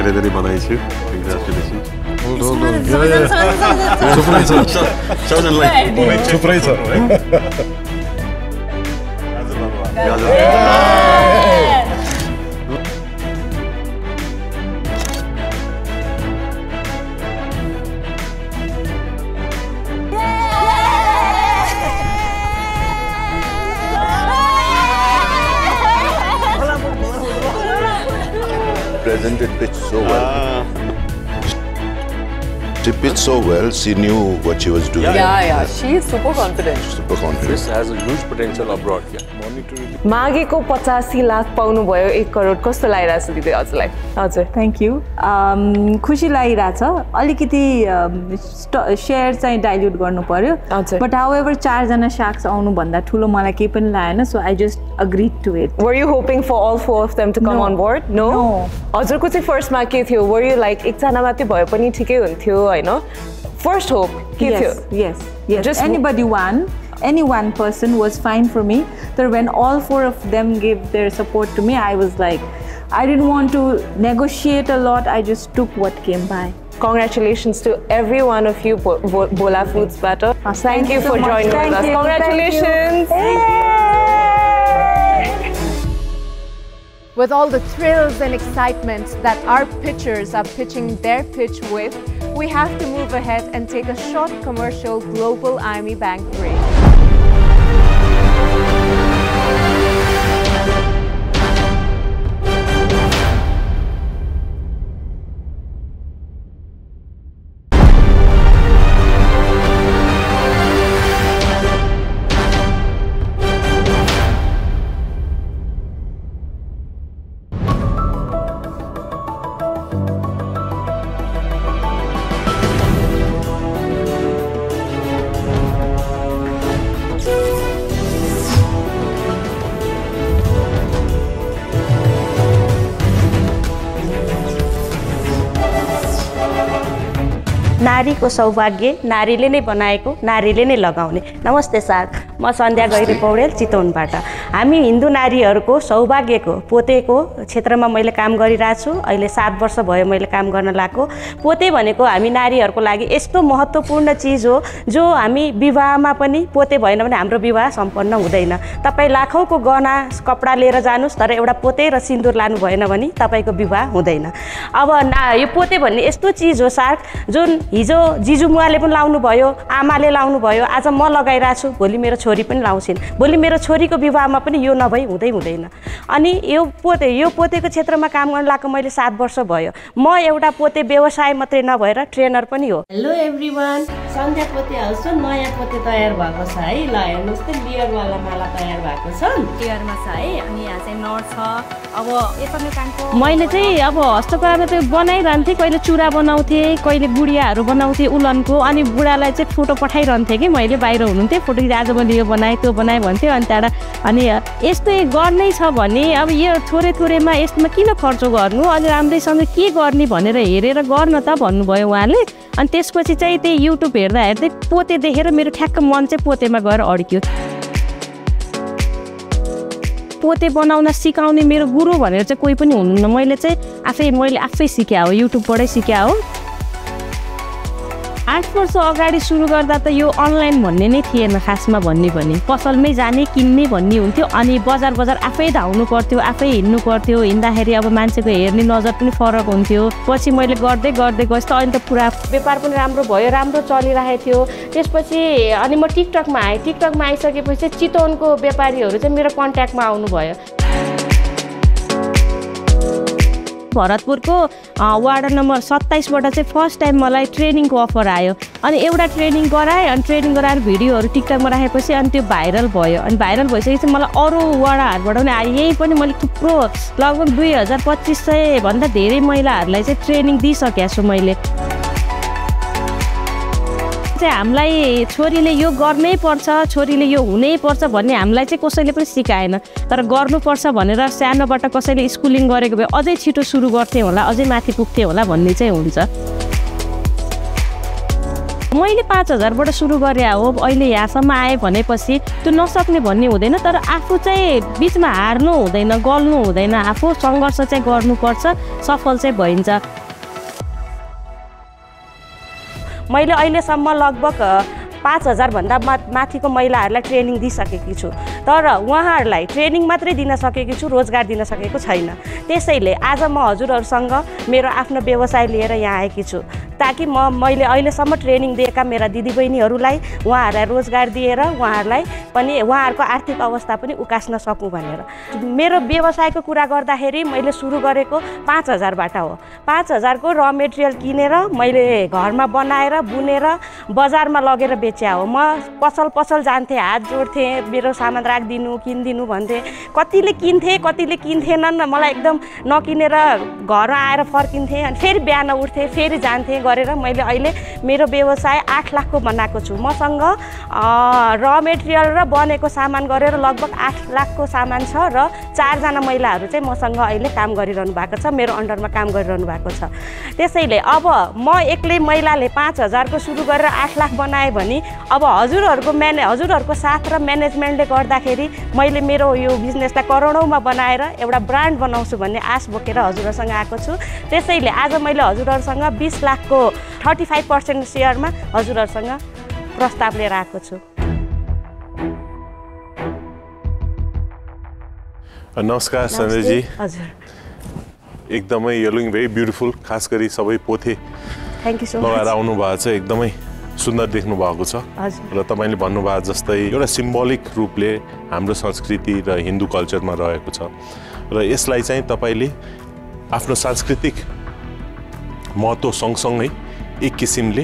धेरै बधाई छु congratulations थुप्रै छ Presented pitch so well. She pitched so well. She knew what she was doing. Yeah. She is super confident. Super confident. This has a huge potential abroad. Yeah. मागेको 85 लाख पाउनु भयो 1 करोड कस्तो लागिरहेछ दिदी हजुरलाई? हजुर. Thank you. खुसी लागिरहेछ. अलिकति शेयर चाहिँ डाइल्युट गर्नु पर्यो. बट हाउएभर 4 जना शार्क्स आउनु भन्दा ठुलो मलाई केही पनि लागेन. So I just agreed to it. Were you hoping for all 4 of them to come on board? No. हजुरको चाहिँ फर्स्टमा के थियो? Were you like एकजना मात्रै भए पनि ठिकै हुन्थ्यो हैन? First hope के थियो? Yes. Just any one person was fine for me. So when all 4 of them gave their support to me, I was like, I didn't want to negotiate a lot. I just took what came by. Congratulations to every one of you, Bola Foods Batter. Thank you for joining with us. Congratulations. With all the thrills and excitement that our pitchers are pitching their pitch with, we have to move ahead and take a short commercial Global IME Bank break. नारीको सौभाग्य नारीले नै बनाएको नारीले नै लगाउने। नमस्ते साथ, म सन्ध्या गैरी पौडेल चितवनबाट। हामी हिन्दू नारीहरूको सौभाग्यको पोतेको क्षेत्रमा मैले काम गरिरहेको छु। अहिले 7 वर्ष भयो मैले काम गर्न लागेको। पोते भनेको हामी नारीहरूको लागि यस्तो महत्त्वपूर्ण चिज हो जो हामी विवाहमा पनि पोते भएन भने हाम्रो विवाह सम्पन्न हुँदैन। तपाईँ लाखौँको गहना कपडा लिएर जानुस् तर एउटा पोते र सिन्दुर लानु भएन भने तपाईँको विवाह हुँदैन। अब यो पोते भन्ने यस्तो चिज हो सार्क जुन हिजो जिजुमुवाले पनि लाउनु भयो, आमाले लाउनु भयो, आज म लगाइरहेको छु, भोलि मेरो छोरी छोरी पनि लाउँछिन् भोलि मेरो छोरीको विवाहमा पनि यो नभई हुँदैन अनि यो पोतेको क्षेत्रमा काम गर्न लागेको मैले 7 वर्ष भयो म एउटा पोते व्यवसाय मात्रै नभएर ट्रेनर पनि हो हेलो एभ्रीवन सन्ध्या पोते हाउस नयाँ पोते तयार भएको छ है ल हेर्नुस् त लेयरवाला माला तयार भएको छ लेयरमा छ है अनि यहाँ चाहिँ नर छ अब यसमा कामको मैले चाहिँ अब हस्तकलामा त्यो बनाइरहन्थे कहिले चुरा बनाउँथे कहिले गुडियाहरू बनाउँथे उलनको अनि बुढालाई चाहिँ फोटो पठाइरहन्थे कि मैले बाहिर हुनुहुन्थ्यो फोटो आज मैले यो बनाएँ त्यो बनाएँ भन्थ्यो अनि त्यहाँबाट अनि यस्तो गर्नै छ भने अब यो थोरैमा यसमा किन खर्च गर्नु अनि राम्रैसँग के गर्ने भनेर हेरेर गर्न त भन्नुभयो उहाँले अनि त्यसपछि चाहिँ त्यही युट्युब हेर्दै पोते देखेर मेरो ठ्याक्क मन चाहिँ पोतेमा गएर अड्क्यो पोते बनाउन सिकाउने मेरो गुरु भनेर चाहिँ कोही पनि हुनुहुन्न मैले आफै सिक्या हो युट्युबबाटै सिक्या हो 8 वर्ष अगाडि सुरु गर्दा त यो अनलाइन भन्ने नै थिएन खासमा भन्ने पनि पसलमै जाने किन्ने भन्ने हुन्थ्यो अनि बजार आफै धाउनु पर्थ्यो आफै हिँड्नु पर्थ्यो हिँड्दाखेरि अब मान्छेको हेर्ने नजर पनि फरक हुन्थ्यो पछि मैले गर्दै गएपछि त अहिले त पुरा व्यापार पनि राम्रो भयो राम्रो चलिरहेको थियो त्यसपछि अनि म टिकटकमा आएँ टिकटकमा आइसकेपछि चितवनको व्यापारीहरू चाहिँ मेरो कन्ट्याक्टमा आउनुभयो भरतपुरको वार्ड नम्बर 27बाट चाहिँ फर्स्ट टाइम मलाई ट्रेनिङको अफर आयो अनि एउटा ट्रेनिङ गराएँ अनि ट्रेनिङ गराएर भिडियोहरू टिकटकमा राखेपछि अनि त्यो भाइरल भयो अनि भाइरल भइसकेपछि मलाई अरू वडाहरूबाट पनि आयो यही पनि मैले थुप्रो लगभग 2500 भन्दा धेरै महिलाहरूलाई चाहिँ ट्रेनिङ दिइसकेको छु मैले हामीलाई छोरीले यो गर्नै पर्छ छोरीले यो हुनै पर्छ भन्ने हामीलाई चाहिँ कसैले पनि सिकाएन तर गर्नुपर्छ भनेर सानोबाट कसैले स्कुलिङ गरेको भए अझै छिटो सुरु गर्थे होला अझै माथि पुग्थे होला भन्ने चाहिँ हुन्छ मैले 5000बाट सुरु गरे हो अहिले यहाँसम्म आए भनेपछि त्यो नसक्ने भन्ने हुँदैन तर आफू चाहिँ बिचमा हार्नु हुँदैन गल्नु हुँदैन आफू सङ्घर्ष चाहिँ गर्नुपर्छ सफल चाहिँ भइन्छ मैले अहिलेसम्म लगभग 5000 भन्दा माथिको महिलाहरूलाई ट्रेनिङ दिइसकेकी छु तर उहाँहरूलाई ट्रेनिङ मात्रै दिन सकेकी छु रोजगार दिन सकेको छैन त्यसैले आज म हजुरहरूसँग मेरो आफ्नो व्यवसाय लिएर यहाँ आएकी छु ताकि मैले अहिलेसम्म ट्रेनिङ दिएका मेरा दिदीबहिनीहरूलाई उहाँहरूलाई रोजगार दिएर उहाँहरूलाई पनि उहाँहरूको आर्थिक अवस्था पनि उकास्न सकूँ भनेर मेरो व्यवसायको कुरा गर्दाखेरि मैले सुरु गरेको 5000बाट हो 5000 को र मेटेरियल किनेर मैले घरमा बनाएर बुनेर बजारमा लगेर बेच्या हो म पसल जान्थेँ हात जोड्थेँ मेरो सामान राखिदिनु किनिदिनु भन्थे कतिले किन्थेनन् मलाई एकदम नकिनेर घरमा आएर फर्किन्थेँ अनि फेरि बिहान उठ्थेँ फेरि जान्थेँ गरेर मैले अहिले मेरो व्यवसाय 8 लाखको बनाएको छु मसँग र मेटेरियल र बनेको सामान गरेर लगभग 8 लाखको सामान छ र 4 जना महिलाहरू चाहिँ मसँग अहिले काम गरिरहनु भएको छ मेरो अन्डरमा काम गरिरहनु भएको छ त्यसैले अब म एक्लै महिलाले 5000 को सुरु गरेर 8 लाख बनाए भने अब हजुरहरूको साथ र म्यानेजमेन्टले गर्दाखेरि मैले मेरो यो बिजनेसलाई करोडौँमा बनाएर एउटा ब्रान्ड बनाउँछु भन्ने आश बोकेर हजुरहरूसँग आएको छु त्यसैले आज मैले हजुरहरूसँग 20 लाखको 35% सेयरमा हजुरहरूसँग प्रस्ताव लिएर आएको छु नमस्कार सन्ध्याजी हजुर एकदमै यु लुकिङ भेरी ब्युटिफुल खास गरी सबै पोथे थ्यांक यू सो मच लगाएर आउनु भएको छ एकदमै सुन्दर देख्नु भएको छ र तपाईले भन्नुभएको जस्तै एउटा सिम्बोलिक रूपले हाम्रो संस्कृति र हिन्दू कल्चरमा रहेको छ र यसलाई चाहिँ तपाईले आफ्नो सांस्कृतिक महत्त्व सँगसँगै एक किसिमले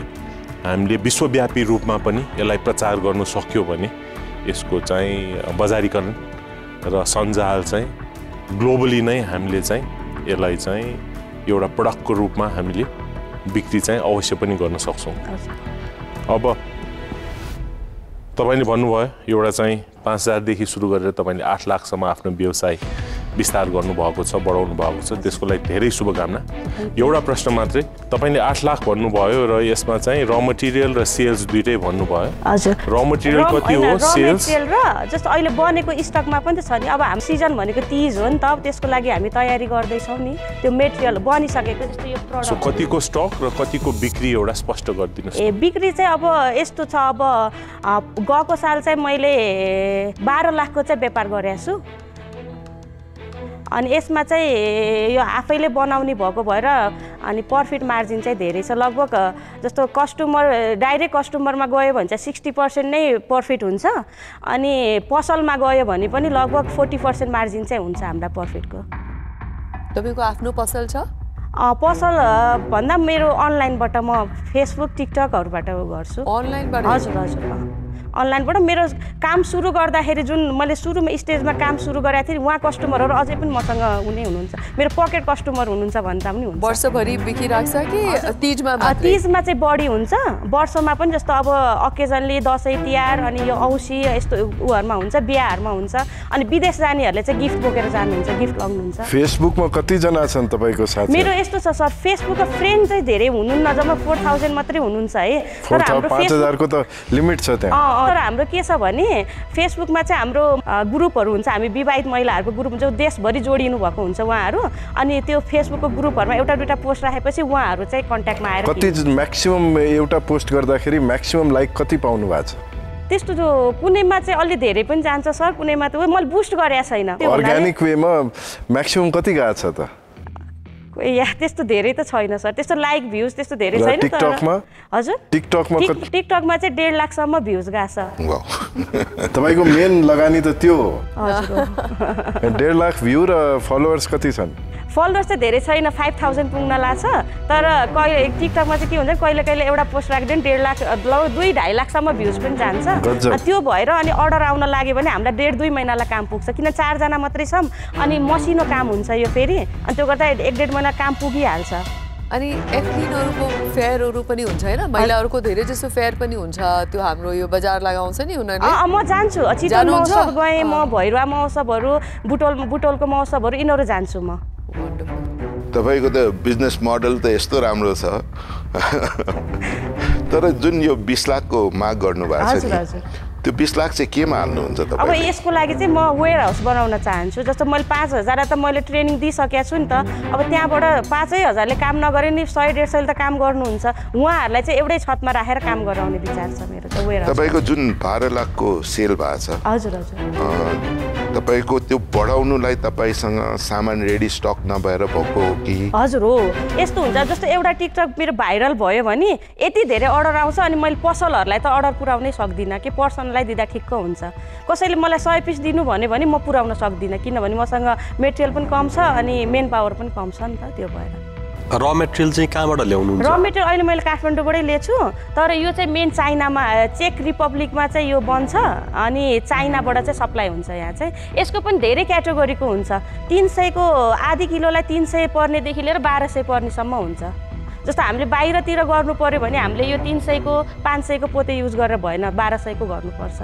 हामीले विश्वव्यापी रूपमा पनि यसलाई प्रचार गर्न सक्यो भने यसको चाहिँ बजारीकरण र सञ्जाल चाहिँ ग्लोबली नै हामीले चाहिँ यसलाई चाहिँ एउटा प्रोडक्टको रूपमा हामीले बिक्री चाहिँ अवश्य पनि गर्न सक्छौं अब तपाईले भन्नुभयो एउटा चाहिँ 5000 देखि सुरु गरेर तपाईले 8 लाख सम्म आफ्नो व्यवसाय विस्तार गर्नु भएको छ बढाउनु भएको छ त्यसको लागि धेरै शुभकामना एउटा प्रश्न मात्रै तपाईले 8 लाख भन्नुभयो र यसमा चाहिँ र मटेरियल र सेल्स दुईटै भन्नुभयो हजुर र मटेरियल कति हो सेल्स र जस्ट अहिले बनेको स्टकमा पनि त छ नि अब हाम्रो सिजन भनेको तीज हो नि त त्यसको लागि हामी तयारी गर्दै छौं नि त्यो मटेरियल बनिसकेको जस्तो यो प्रोडक्ट सो कतिको स्टक र कतिको बिक्री एउटा स्पष्ट गरिदिनुस् बिक्री चाहिँ अब यस्तो छ अब गएको साल चाहिँ मैले 12 लाखको चाहिँ व्यापार गरेको छु अनि यसमा चाहिँ यो आफैले बनाउने भएको भएर अनि प्रफिट मार्जिन चाहिँ धेरै छ लगभग जस्तो कस्टमर डाइरेक्ट कस्टमरमा गयो भने चाहिँ 60% नै प्रफिट हुन्छ अनि पसलमा गयो भने पनि लगभग 40% मार्जिन चाहिँ हुन्छ हाम्रा प्रफिटको। तपाईको आफ्नो पसल छ? पसल भन्दा मेरो अनलाइनबाट म फेसबुक टिकटकहरुबाट गर्छु। अनलाइनबाट? हजुर हजुर अनलाइनबाट मेरो काम सुरु गर्दाखेरि जुन मैले सुरुमा स्टेजमा काम सुरु गरेको थिएँ उहाँ कस्टमरहरू अझै पनि मसँग हुनुहुन्छ मेरो पकेट कस्टमर हुनुहुन्छ भन्दा पनि हुन्छ। वर्षभरि बिकिराख्छ कि तीजमा मात्रै? तीजमा चाहिँ बढी हुन्छ वर्षमा पनि जस्तो अब अकेजनली दसैँ तिहार अनि यो औँसी यस्तो उहरुमा हुन्छ बिहाहरुमा हुन्छ अनि विदेश जानेहरूले चाहिँ गिफ्ट बोकेर जानुहुन्छ गिफ्ट लग्नुहुन्छ। फेसबुकमा कति जना छन् तपाईको साथी? मेरो यस्तो छ सर फेसबुकको फ्रेन्ड चाहिँ धेरै हुनुहुन्न जम्मा 4000 मात्रै हुनुहुन्छ है। तर हाम्रो 5000 को त लिमिट छ त्यहाँ। तर हाम्रो के छ भने फेसबुकमा चाहिँ हाम्रो ग्रुपहरु हुन्छ हामी विवाहित महिलाहरुको ग्रुप हुन्छ देशभरि जोडिनु भएको हुन्छ उहाँहरु अनि त्यो फेसबुकको ग्रुपहरुमा एउटा दुईटा पोस्ट राखेपछि उहाँहरु चाहिँ कन्ट्याक्टमा आएर कति म्याक्सिमम एउटा पोस्ट गर्दाखेरि म्याक्सिमम लाइक कति पाउनु भएको छ? त्यस्तो जो कुनैमा चाहिँ अलि धेरै पनि जान्छ सर कुनैमा त मैले बुस्ट गरेको छैन। अर्ग्यानिक वेमा म्याक्सिमम कति गएको छ त? या त्यस्तो धेरै त छैन सर त्यस्तो लाइक भ्युज त्यस्तो धेरै छैन। टिकटकमा? हजुर टिकटकमा चाहिँ 1.5 लाखसम्म भ्युज गएको छ। वाउ तपाईको मेन लगानी त त्यो हो। हजुर 1.5 लाख भ्यू र फलोअर्स कति छन्? फलोअर्स चाहिँ धेरै छैन 5000 पुग्न लाग्छ तर कहिले टिकटकमा चाहिँ के हुन्छ कहिले कहिले एउटा पोस्ट राख्दैन 1.5 लाख 2-2.5 लाखसम्म भ्युज पनि जान्छ। त्यो भएर अनि अर्डर आउन लाग्यो भने हामीलाई 1.5-2 महिनालाई काम पुग्छ किन 4 जना मात्रै छौं अनि मसिनो काम हुन्छ यो फेरि अनि त्यो गर्दा 1.5 महिना काम पुगिहाल्छ। अनि एक्लिनहरुको फेयरहरु पनि हुन्छ हैन महिलाहरुको धेरै जस्तो फेयर पनि हुन्छ त्यो हाम्रो यो बजार लगाउँछ नि उनीहरुले। म जान्छु चितवन महोत्सव गए म भैरवा महोत्सवहरु बुटोलको महोत्सवहरु इनहरु जान्छु म। तपाईको त बिजनेस मोडल त यस्तो राम्रो छ तर जुन यो 20 लाखको माग गर्नु भएको छ नि त्यो 20 लाख चाहिँ केमा हाल्नुहुन्छ तपाईले? अब यसको लागि चाहिँ म वेयर हाउस बनाउन चाहन्छु जस्तो मैले 5000 त मैले ट्रेनिङ दिइसकेको छु नि त अब त्यहाँबाट 5000 ले काम नगरे नि 100-150 ले त काम गर्नुहुन्छ उहाँहरुलाई चाहिँ एउटै छतमा राखेर काम गराउने विचार छ मेरो त वेयर हाउस। तपाईको जुन 12 लाखको सेल भएको छ हजुर हजुर तपाईको त्यो बढाउनुलाई तपाईसँग सामान रेडी स्टक नभएर भएको हो कि? हजुर हो यस्तो हुन्छ जस्तो एउटा टिकटक मेरो भाइरल भयो भने यति धेरै अर्डर आउँछ अनि मैले पसलहरुलाई त अर्डर पुर्याउनै सक्दिन कि पर्सनलाई दिदा ठिक्क हुन्छ कसैले मलाई 100 पिस दिनु भन्यो भने म पुर्याउन सक्दिन किनभने मसँग मटेरियल पनि कम छ अनि मेन पावर पनि कम छ नि त त्यो भएर। र मटेरियल चाहिँ कहाँबाट ल्याउनुहुन्छ? र मटेरियल अहिले मैले काठमाडौँबाटै ल्याछु तर यो चाहिँ मेन चाइनामा चेक रिपब्लिकमा चाहिँ यो बन्छ अनि चाइनाबाट चाहिँ सप्लाई हुन्छ यहाँ चाहिँ यसको पनि धेरै क्याटेगोरीको हुन्छ 300 को आधी किलोलाई 300 पर्नेदेखि लिएर 1200 पर्नेसम्म हुन्छ। जस्तो हामीले बाहिरतिर गर्नु पर्यो भने हामीले यो 300 को 500 को पोते युज गरेर भएन 1200 को गर्नुपर्छ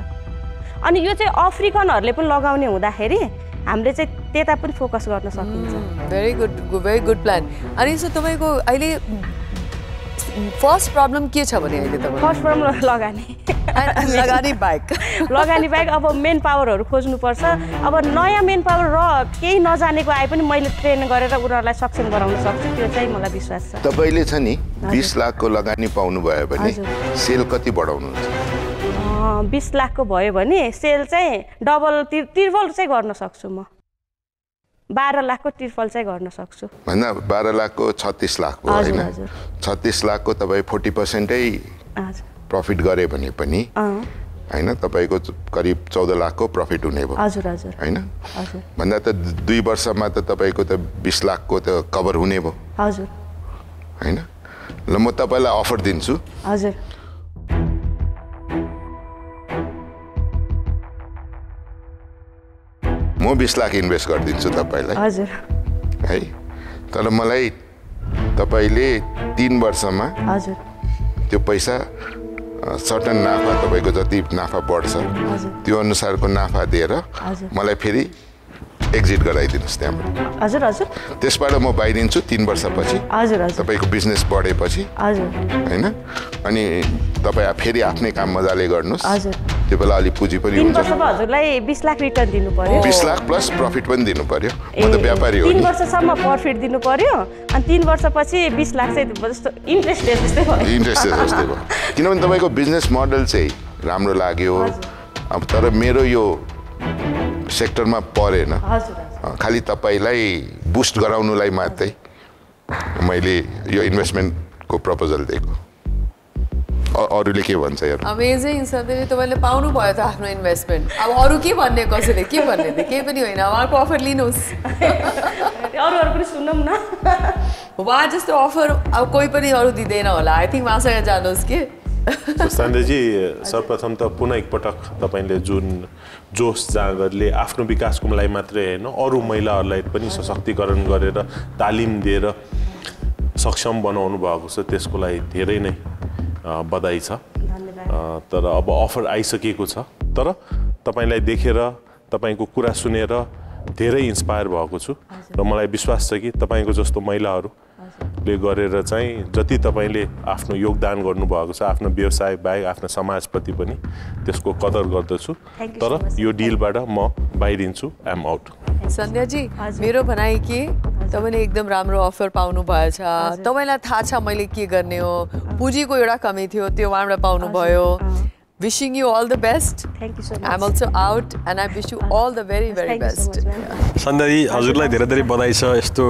अनि यो चाहिँ अफ्रिकनहरुले पनि लगाउने हुँदाखेरि हामीले चाहिँ त्यता पनि फोकस गर्न सकिन्छ। Very good plan. अनि सो तपाईको अहिले फर्स्ट प्रब्लम के छ भने अहिले तपाईको? फर्स्ट प्रब्लम लगानी बाइक अब मेन पावरहरु खोज्नु पर्छ अब नयाँ मेन पावर र केही नजानेको आए पनि मैले ट्रेन गरेर उनीहरुलाई सक्षम गराउन सक्छु त्यो चाहिँ मलाई विश्वास छ। तपाईले छ नि 20 लाखको लगानी पाउनु भयो भने सेल कति बढाउनुहुन्छ? 20 लाखको भयो भने सेल चाहिँ डबल ट्रिपल चाहिँ गर्न सक्छु म 12 लाखको ट्रिपल चाहिँ गर्न सक्छु भन्दा 12 लाखको 36 लाख भयो हैन 36 लाखको तपाई 40% प्रफिट गरे भने पनि हैन तपाईको करिब 14 लाखको प्रफिट हुने भयो। हजुर हजुर हैन हजुर भन्दा त 2 वर्षमा त तपाईको त 20 लाखको त कभर हुने भयो। हजुर हैन ल म तपाईलाई अफर दिन्छु। हजुर म 20 लाख इन्भेस्ट गरिदिन्छु तपाईलाई। हजुर है तर मलाई तपाईले 3 वर्षमा हजुर त्यो पैसा सर्टन नाफा तपाईको जति नाफा बढ्छ त्यो अनुसारको नाफा दिएर मलाई फेरि एक्जिट गराइदिनुस् त्यहाँबाट। हजुर हजुर त्यसबाट म बाहिरिन्छु 3 वर्षपछि। हजुर हजुर तपाईको बिजनेस बढेपछि हजुर हैन अनि तपाई फेरि आफ्नै काम मजाले गर्नुस्। हजुर त्यो बेला अलि पुँजी पनि हुन्छ। 3 वर्षमा हजुरलाई 20 लाख रिटर्न दिनु पर्यो। 20 लाख प्लस प्रफिट पनि दिनु पर्यो। म त व्यापारी हो नि। 3 वर्षसम्म प्रफिट दिनु पर्यो अनि 3 वर्षपछि 20 लाख चाहिँ जस्तो इन्ट्रेस्ट जस्तै भयो। इन्ट्रेस्ट जस्तै भयो किनभने तपाईको बिजनेस मोडल चाहिँ राम्रो लाग्यो अब तर मेरो यो सेक्टरमा परेन। हजुर खाली तपाईलाई बुस्ट गराउनुलाई मात्रै मैले यो इन्भेस्टमेन्टको प्रपोजल दिएको अरूले के भन्छ यार अमेजिङ सधैँ तपाईँले पाउनु भयो त आफ्नो इन्भेस्टमेन्ट अब अरू के भन्ने कसैले के भन्ने त केही पनि होइन उहाँको अफर लिनुहोस् अरूहरू पनि सुनौँ न उहाँ जस्तो अफर अब कोही पनि अरू दिँदैन होला आई थिङ्क उहाँसँग जानुहोस् के सन्ध्यजी सर्वप्रथम त पुनः एकपटक तपाईँले जुन जोस जाँगरले आफ्नो विकासको लागि मात्रै होइन अरू महिलाहरूलाई पनि सशक्तिकरण गरेर तालिम दिएर सक्षम बनाउनु भएको छ त्यसको लागि धेरै नै बधाई छ तर अब अफर आइसकेको छ तर तपाईँलाई देखेर तपाईँको कुरा सुनेर धेरै इन्स्पायर भएको छु र मलाई विश्वास छ कि तपाईँको जस्तो महिलाहरूले गरेर चाहिँ जति तपाईँले आफ्नो योगदान गर्नुभएको छ आफ्नो व्यवसाय बाहेक आफ्नो समाजप्रति पनि त्यसको कदर गर्दछु तर यो डिलबाट म बाहिरिन्छु आइ एम आउट सन्ध्याजी मेरो भनाइ के तपाईँले एकदम राम्रो अफर पाउनु भएछ तपाईँलाई थाहा छ मैले के गर्ने हो पुँजीको एउटा कमी थियो त्यो उहाँबाट पाउनु भयो wishing you all the best. Thank you so much. I'm also out and I wish you all the very best. सन्ध्याजी हजुरलाई धेरै धेरै बधाई छ यस्तो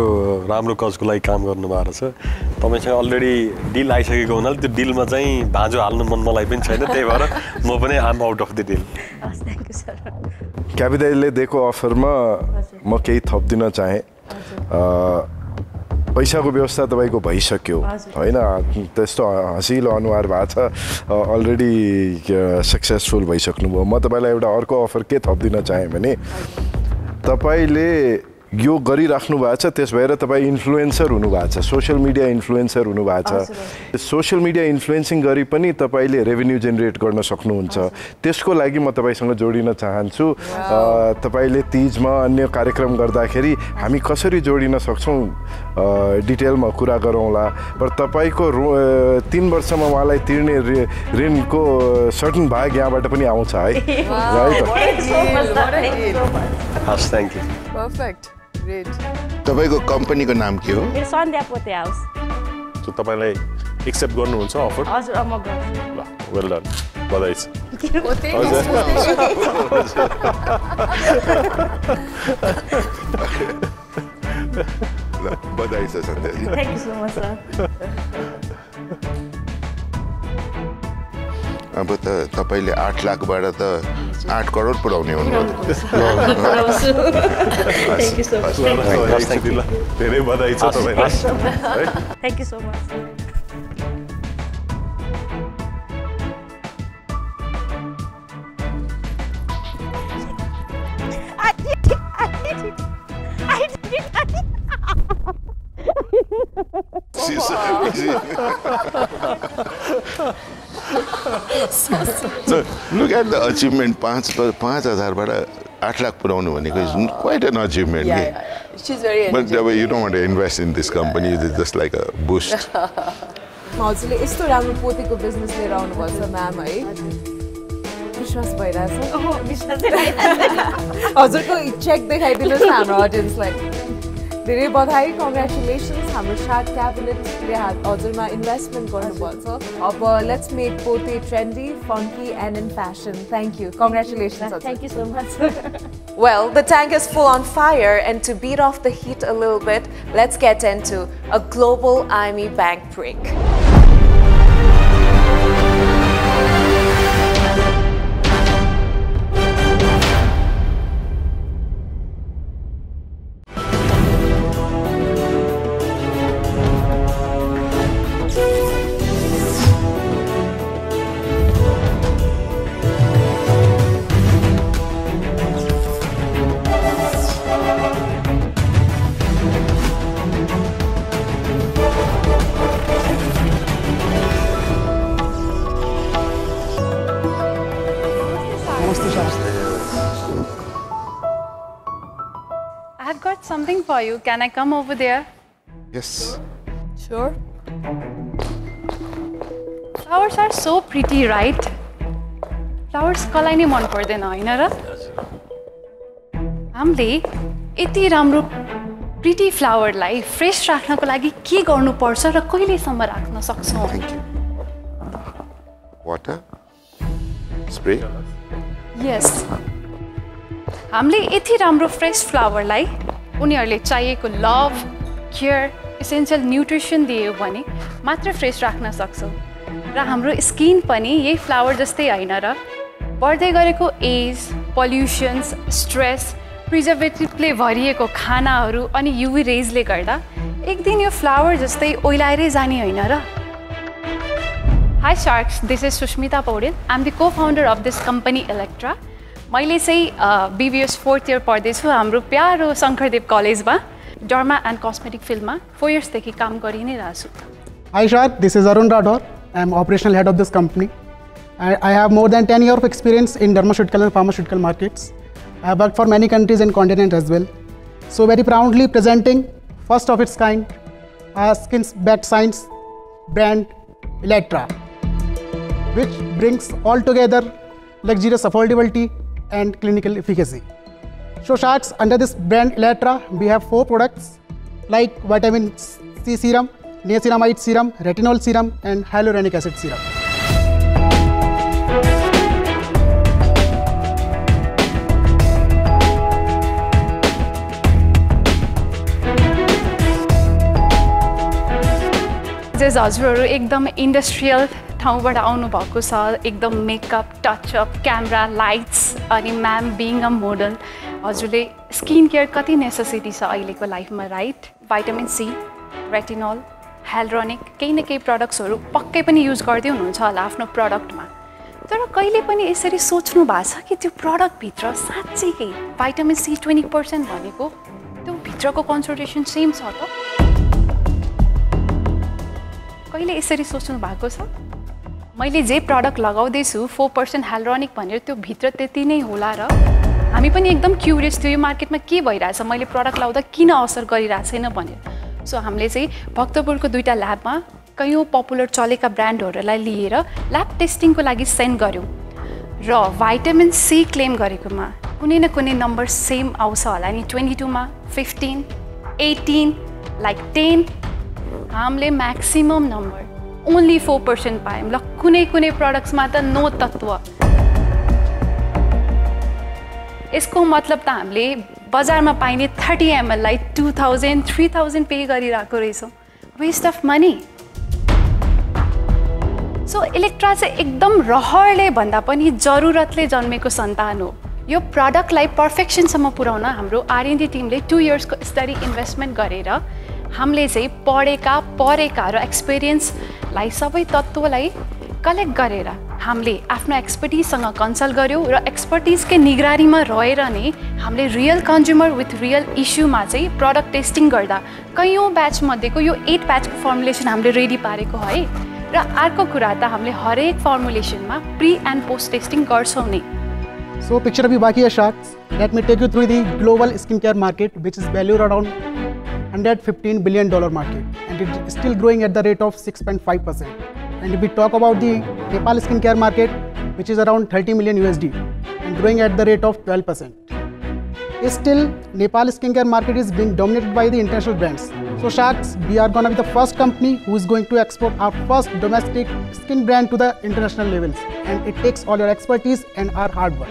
राम्रो कजको लागि काम गर्नु भएको छ तपाईसँग अलरेडी डिल आइसकेको हुनाले त्यो डिलमा चाहिँ भाँजो हाल्नु मन मलाई पनि छैन त्यही भएर म पनि I'm out of the deal thank you sir क्यापिटलले दिएको अफरमा म केही थप्दिन चाहे पैसाको व्यवस्था तपाईँको भइसक्यो होइन त्यस्तो हँसिलो अनुहार भएको छ अलरेडी सक्सेसफुल भइसक्नुभयो म तपाईँलाई एउटा अर्को अफर के थप्दिन चाहेँ भने तपाईँले यो गरिराख्नु भएको छ त्यस भएर तपाईँ इन्फ्लुएन्सर हुनुभएको छ सोसियल मिडिया इन्फ्लुएन्सर हुनुभएको छ सोसियल मिडिया इन्फ्लुएन्सिङ गरी पनि तपाईँले रेभेन्यू जेनेरेट गर्न सक्नुहुन्छ त्यसको लागि म तपाईँसँग जोडिन चाहन्छु तपाईँले तिजमा अन्य कार्यक्रम गर्दाखेरि हामी कसरी जोडिन सक्छौँ डिटेलमा कुरा गरौँला पर तपाईँको 3 वर्षमा उहाँलाई तिर्ने ऋणको सर्टन भाग यहाँबाट पनि आउँछ है हस् थ्याङ्क यू पर्फेक्ट ग्रेट तपाईँको कम्पनीको नाम के हो मेरो सन्ध्या पोते हाउस सो तपाईँलाई एक्सेप्ट गर्नुहुन्छ अफर हजुर म गर्छु वेल डन बधाई छ बधाई छ सन्ध्याजी thank you so much sir अब त तपाईँले 8 लाखबाट त 8 करोड पुर्याउने हुनुभयो थ्याङ्क यू सो मच धेरै बधाई छ तपाईँलाई thank you so much So look at the achievement 5,000बाट 8 lakh पुर्याउनु भनेको is quite an achievement. She's very But you don't want to invest in this company, it's just like a boost. हजुरले यस्तो राम्रो पोतेको business लिएर आउनुभएको छ म्याम है विश्वास भइरहेछ हजुरको चेक देखाइदिनुहोस् न हाम्रो अडियन्सलाई धेरै बधाई कङ्ग्रेचुलेसन्स हाम्रो शार्ट क्याबिनेटले हजुरमा इन्भेस्टमेन्ट गर्नुभएको छ अब let's make Pote trendy funky and in fashion thank you congratulations thank you so much Well, the tank is full on fire, and to beat off the heat a little bit, let's get into a global IME bank break. I've got something for you. Can I come over there? Yes. Sure. Flowers are so pretty, right? Flowers कसलाई नै मन पर्दैन हैन र? हामीले यति राम्रो pretty फ्लावरलाई fresh राख्नको लागि के गर्नुपर्छ र कहिलेसम्म राख्न सक्छौं? Water? Spray? Yes. हामीले यति राम्रो फ्रेश फ्लावरलाई उनीहरूले चाहिएको लभ केयर एसेन्सियल न्युट्रिसन दियो भने मात्र फ्रेस राख्न सक्छौँ र हाम्रो स्किन पनि यही फ्लावर जस्तै होइन र बढ्दै गरेको एज पल्युसन्स स्ट्रेस प्रिजर्भेटिभले भरिएको खानाहरू अनि युभी रेजले गर्दा एक दिन यो फ्लावर जस्तै ओइलाएरै जाने होइन र hi sharks this is Sushmita Paudel I am the co-founder of this company Elletra मैले चाहिँ BBS 4th year पढ्दैछु हाम्रो प्यारो शङ्करदेव कलेजमा डर्मा एन्ड कस्मेटिक फिल्डमा 4 yearsदेखि काम गरि नै रहेको छु Hi Shark, this is Arun Radhor. I am operational head of this company. I have more than 10 years of experience in dermaceutical and pharmaceutical markets. I have worked for many countries and continents as well. So very proudly presenting first of its kind, skin-backed science brand Elletra, which brings all together luxurious affordability and clinical efficacy. So Sharks, under this brand Elletra, we have 4 products like vitamin C serum, niacinamide serum, retinol serum and hyaluronic acid serum. जेज हजुरहरू एकदम industrial ठाउँबाट आउनुभएको छ एकदम makeup touchup camera lights अनि ma'am being a model हजुरले skin care कति necessity छ अहिलेको लाइफमा right vitamin C retinol hyaluronic केही न केही प्रडक्ट्सहरू पक्कै पनि युज गर्दै हुनुहुन्छ होला आफ्नो प्रडक्टमा तर कहिले पनि यसरी सोच्नु भएको छ कि त्यो प्रडक्टभित्र साँच्चै भाइटामिन सी 20% भनेको त्यो भित्रको कन्सन्ट्रेसन सेम छ त कहिले यसरी सोच्नु भएको छ मैले जे प्रडक्ट लगाउँदैछु 4% हाइलुरोनिक भनेर त्यो भित्र त्यति नै होला र हामी पनि एकदम क्युरियस थियो यो मार्केटमा के भइरहेछ मैले प्रडक्ट लाउँदा किन असर गरिरहेको छैन भनेर सो हामीले चाहिँ भक्तपुरको 2टा ल्याबमा कयौँ पपुलर चलेका ब्रान्डहरूलाई लिएर ल्याब टेस्टिङको लागि सेन्ड गऱ्यौँ र भाइटामिन सी क्लेम गरेकोमा कुनै न कुनै नम्बर सेम आउँछ होला नि 22 मा 15 18 लाइक 10 हामीले म्याक्सिमम नम्बर ओन्ली 4% पायौँ ल कुनै कुनै प्रडक्ट्समा त नो तत्त्व यसको मतलब त हामीले बजारमा पाइने 30 ml लाई 2000 3000 पे गरिरहेको रहेछौँ waste of money so Elletra चाहिँ एकदम रहरले भन्दा पनि जरुरतले जन्मेको सन्तान हो यो प्रडक्टलाई पर्फेक्सनसम्म पुर्याउन हाम्रो R&D टिमले 2 yearsको स्टडी इन्भेस्टमेन्ट गरेर हामीले चाहिँ पढेका र एक्सपिरियन्सलाई सबै तत्त्वलाई कलेक्ट गरेर हामीले आफ्नो एक्सपर्टिजसँग कन्सल्ट गऱ्यौँ र एक्सपर्टिजकै निगरानीमा रहेर नै हामीले रियल कन्ज्युमर विथ रियल इस्युमा चाहिँ प्रडक्ट टेस्टिङ गर्दा कयौँ ब्याच मध्येको यो 8 ब्याचको फर्मुलेसन हामीले रेडी पारेको है र अर्को कुरा त हामीले हरेक फर्मुलेसनमा प्री एन्ड पोस्ट टेस्टिङ गर्छौँ नै So picture abhi baki hai Sharks. Let me take you through the global skincare market, which is valued around $115 billion market, and it is still growing at the rate of 6.5%. And if we talk about the Nepal skincare market, which is around $30 million USD and growing at the rate of 12%. Still, Nepal skincare market is being dominated by the international brands. So Sharks, we are going to be the first company who is going to export our first domestic skin brand to the international levels, and it takes all your expertise and our hard work.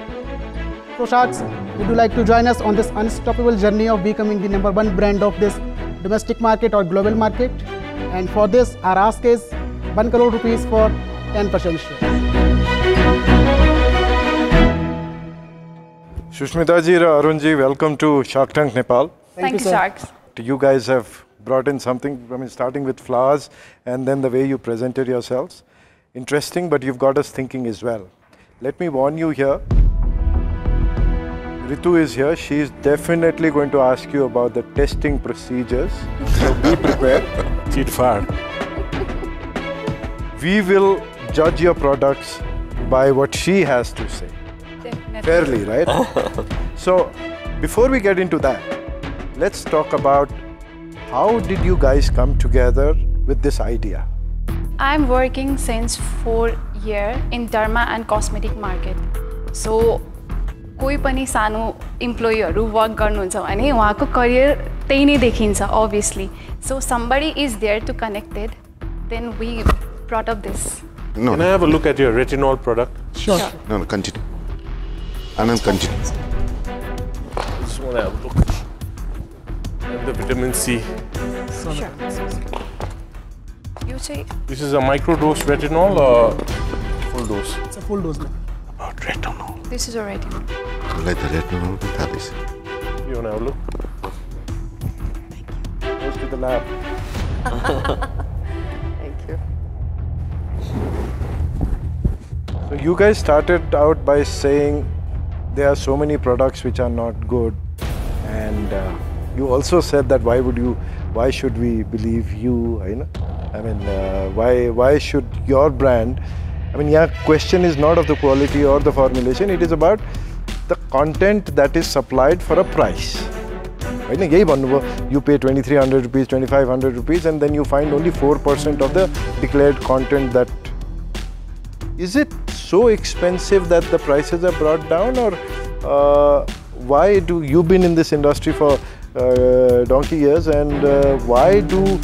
So Sharks, would you like to join us on this unstoppable journey of becoming the #1 brand of this domestic market or global market? And for this, our ask is 1 crore rupees for 10% share. Sushmita ji and Arun ji, welcome to Shark Tank Nepal. Thank you, Sharks. You guys have brought in something, I mean, starting with flowers and then the way you presented yourselves. Interesting, but you've got us thinking as well. Let me warn you here. Ritu is here. She is definitely going to ask you about the testing procedures. So be prepared. Cheat far. We will judge your products by what she has to say. Definitely. Fairly, right? So before we get into that, let's talk about how did you guys come together with this idea? I'm working since 4 years in derma and cosmetic market. So कोही पनि सानो इम्प्लोइहरू work गर्नुहुन्छ भने उहाँको career त्यही नै देखिन्छ obviously. So somebody is there to connect it. Then we brought up this. No. Can I have a look at your retinol product? Sure. No, continue. Anand, continue. I just want to have a look. The vitamin C. Sure. You say This is a microdose retinol or full dose? It's a full dose. About retinol. this is already. Like the retinol with Alice. You want to have a look? Goes to the lab. Thank you. So you guys started out by saying there are so many products which are not good, and you also said that why should we believe you? I mean, why should your brand? I mean, yeah, question is not of the quality or the formulation. It is about the content that is supplied for a price. Right? You pay 2,300 rupees, 2,500 rupees, and then you find only 4% of the declared content. That is it so expensive that the prices are brought down, or why do you've been in this industry for donkey years, and why do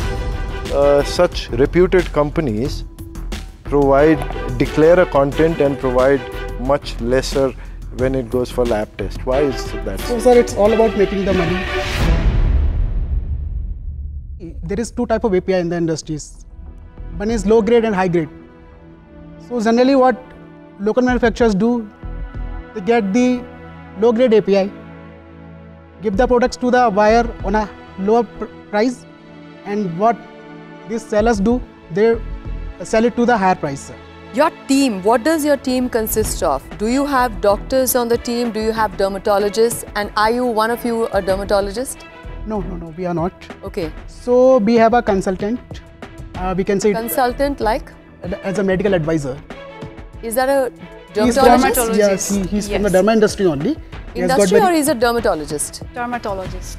such reputed companies declare a content and provide much lesser when it goes for lab test? Why is that? So sir, it's all about making the money. There is two type of API in the industries. One is low grade and high grade. So generally what local manufacturers do, they get the low grade API, give the products to the buyer on a lower price, and what these sellers do, they sell it to the higher price. Your team, what does your team consist of? Do you have doctors on the team? Do you have dermatologists? And are you, one of you, a dermatologist? No, we are not. Okay. So we have a consultant. We can say consultant like? As a medical advisor. Is that a dermatologist? Yes, he's from the derma industry only. Industry, or is a dermatologist? Dermatologist.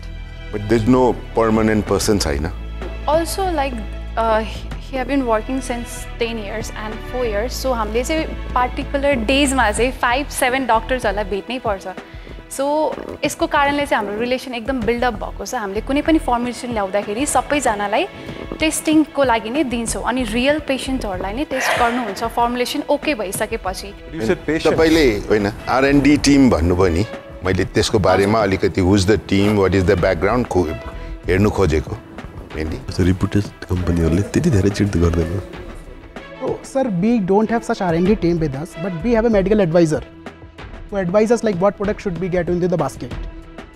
But there's no permanent person, Saina. Also, like he have been working since 10 years and 4 years. So हामीले चाहिँ particular days मा चाहिँ 5-7 doctors हरूलाई भेट्नै पर्छ. So यसको कारणले चाहिँ हाम्रो रिलेसन एकदम बिल्ड अप भएको छ. हामीले कुनै पनि फर्मुलेसन ल्याउँदाखेरि सबैजनालाई टेस्टिङको लागि नै दिन्छौँ, अनि रियल पेशेन्टहरूलाई नै टेस्ट गर्नुहुन्छ फर्मुलेसन ओके भइसकेपछि. तपाईले हैन R&D टिम भन्नुभयो नि, मैले त्यसको बारेमा अलिकति who's the team, what is the background हेर्नु खोजेको. Reputed company त्यति धेरै चिट गर्दैन. So sir, we don't have such R&D team with us, but we have a medical advisor who advises us like what product should be get into the basket.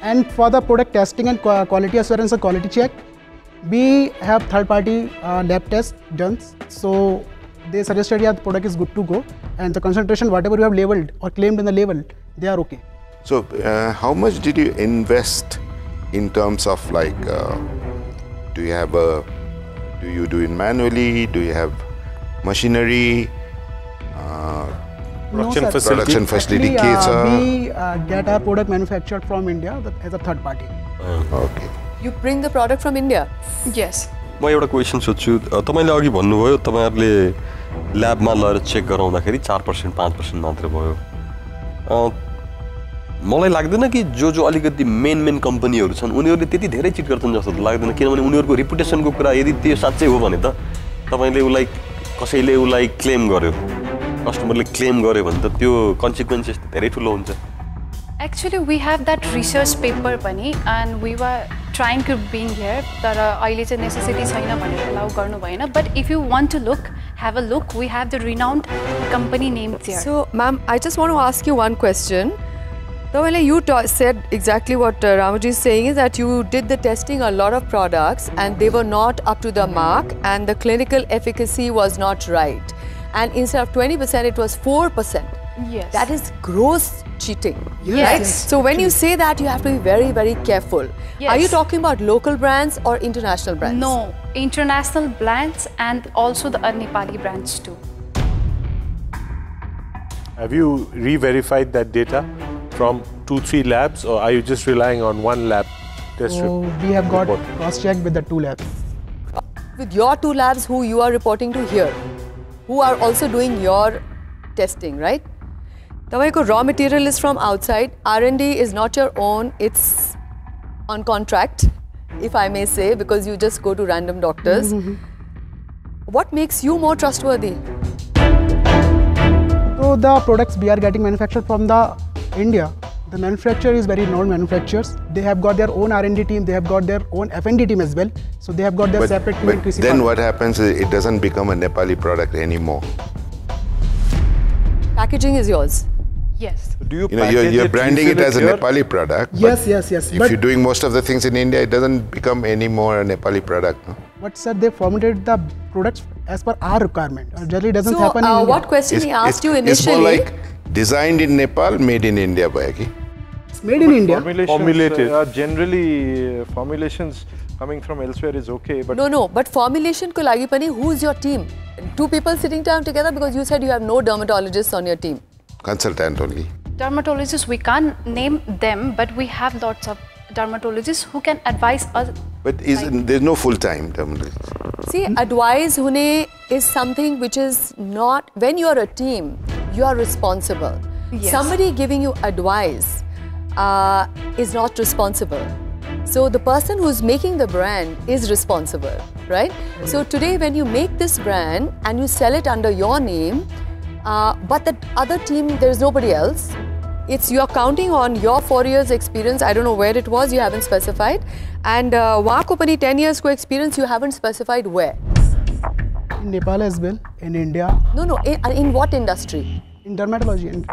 And for the product testing and quality assurance and quality check, we have third-party lab tests done. So they suggested the product is good to go, and the concentration whatever you have labeled or claimed in the label, they are okay. So how much did you invest in terms of like? Do you do it manually? Do you have machinery? Production facility. We get our product manufactured from India as a third party. Okay. You bring the product from India? Yes. म एउटा question सोध्छु. तपाईले अघि भन्नुभयो तपाईहरुले ल्याबमा लगेर check गराउँदाखेरि 4% 5% मात्र भयो. मलाई लाग्दैन कि जो अलिकति मेन कम्पनीहरु छन् उनीहरुले त्यति धेरै चिट गर्छन् जस्तो लाग्दैन, किनभने उनीहरुको रेपुटेसनको कुरा यदि त्यो साच्चै हो भने त तपाईले उलाई कसैले उलाई क्लेम गर्यो, कस्टमरले क्लेम गर्यो भने त त्यो कन्सिक्वेन्सेस धेरै ठुलो हुन्छ. Actually, we have that research paper पनि, and we were trying to bring here, तर अहिले चाहिँ necessity छैन भनेर allow गर्नु भएन. But if you want to have a look, we have the renowned company name there. So, ma'am, I just want to ask you one question. You said exactly what Ramaji is saying, is that you did the testing on a lot of products and they were not up to the mark and the clinical efficacy was not right. And instead of 20%, it was 4%. Yes. That is gross cheating. Yes. Right? Yes. So when you say that, you have to be very, very careful. Yes. Are you talking about local brands or international brands? No, international brands and also the Nepali brands too. Have you re-verified that data from 2-3 labs, or are you just relying on one lab test report? We have got cross-checked with the 2 labs. With your 2 labs who you are reporting to here, who are also doing your testing, right? Tavaiko raw material is from outside, R&D is not your own, it's on contract, if I may say, because you just go to random doctors. What makes you more trustworthy? So the products we are getting manufactured from India, The manufacturer is very known manufacturers. They have got their own R&D team. They have got their own F&D team as well. So they have got their separate team. But then what happens is it doesn't become a Nepali product anymore. Packaging is yours. Yes. Do you you're branding it as a Nepali product. Yes. If you're doing most of the things in India, it doesn't become any more a Nepali product. No? But sir, they formulated the products as per our requirement. Generally, doesn't happen in India. What question he asked you initially? It's more like designed in Nepal, made in India. It's made in India. Formulated. Generally, formulations coming from elsewhere is okay. But No. But formulation ko lagi pani, who's your team? 2 people sitting down together, because you said you have no dermatologists on your team. Consultant only. Dermatologists, we can't name them, but we have lots of dermatologists who can advise us. But there's no full-time dermatologist. See, advice hune is something which is not, when you are a team, you are responsible. Yes. Somebody giving you advice is not responsible. So the person who's making the brand is responsible, right? So today when you make this brand and you sell it under your name, but the other team, there's nobody else. You're counting on your 4 years experience. I don't know where it was, you haven't specified. And wako pani 10 years ko experience, you haven't specified where. In Nepal as well, in India. No, in what industry? In dermatology. In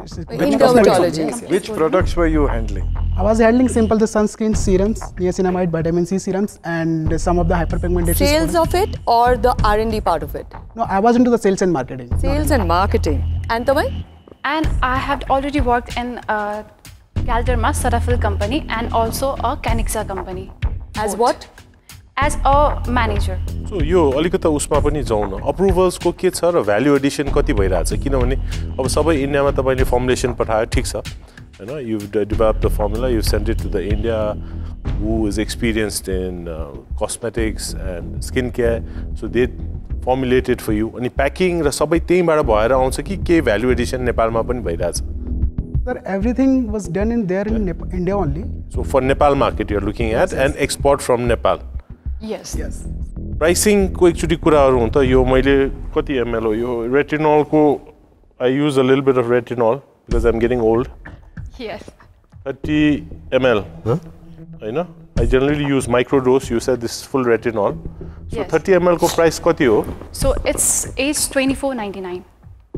dermatology. Which products were you handling? I was handling simple the sunscreen serums, niacinamide, vitamin C serums, and some of the hyperpigmentation. Sales of it or the R&D part of it? No, I was into the sales and marketing. Sales and marketing. And Tamai? And I have already worked in a Galderma Sarafil company and also a Canixa company. As what? As a manager. So यो अलिकता उसमा पनि जाउँ न अप्रुभल्स को के छ र भ्यालु एडिसन कति भइराछ किनभने अब सबै इन्डियामा तपाईले फर्मुलेसन पठायो ठीक छ हैन you develop the formula you send it to the India who is experienced in cosmetics and skin care so they formulate it for you अनि प्याकिङ र सबै त्यहीबाट भएर आउँछ कि के भ्यालु एडिसन नेपालमा पनि भइराछ Sir, everything was done in there in India only. So for Nepal market you're looking at and export from Nepal. Yes. Pricing को एकचोटी कुराहरु हुन त यो मैले कति ml हो यो retinol को I use a little bit of retinol because I'm getting old. Yes. 30 ml. I know. I generally use microdose. You said this is full retinol. So Yes. 30 ml को price कति हो? So it's $24.99.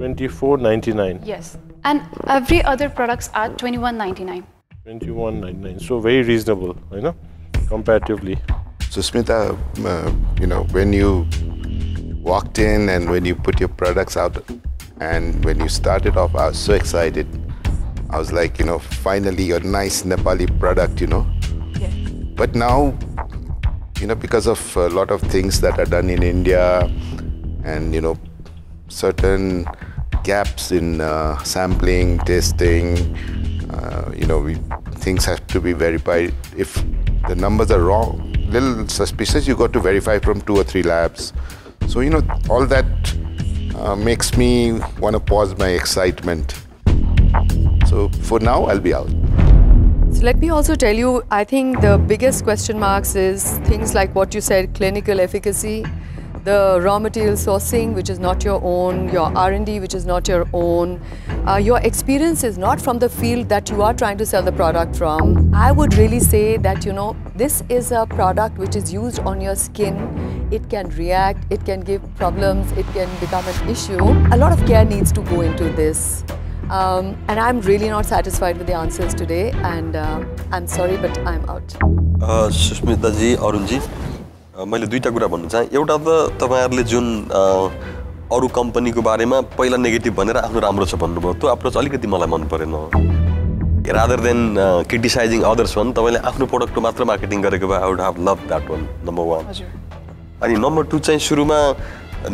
$24.99. Yes. And every other products are $21.99. $21.99. So very reasonable, you know, comparatively. So Smita, when you walked in and when you put your products out and when you started off, I was so excited. I was like, finally a nice Nepali product, Yeah. But now, because of a lot of things that are done in India and, certain gaps in sampling, testing, things have to be verified. If the numbers are wrong, little suspicious, you got to verify from 2 or 3 labs. So, all that makes me want to pause my excitement. So for now, I'll be out. So let me also tell you, I think the biggest question marks is things like what you said, clinical efficacy, the raw material sourcing, which is not your own, your R&D, which is not your own. Your experience is not from the field that you are trying to sell the product from. I would really say that, this is a product which is used on your skin. It can react, it can give problems, it can become an issue. A lot of care needs to go into this. And I'm really not satisfied with the answers today, and I'm sorry, but I'm out. Susmita जी, अरुण जी, मैले दुईटा कुरा भन्नु चाहे एउटा त तपाईहरुले जुन अरु कम्पनीको बारेमा पहिला नेगेटिभ भनेर आफ्नो राम्रो छ भन्नुभयो त्यो अप्रोच अलिकति मलाई मन परेन rather than criticizing others one तपाईले आफ्नो प्रोडक्टको मात्र मार्केटिङ गरेको भए I would have loved that one number 1 हजुर अनि नम्बर 2 चाहिँ सुरुमा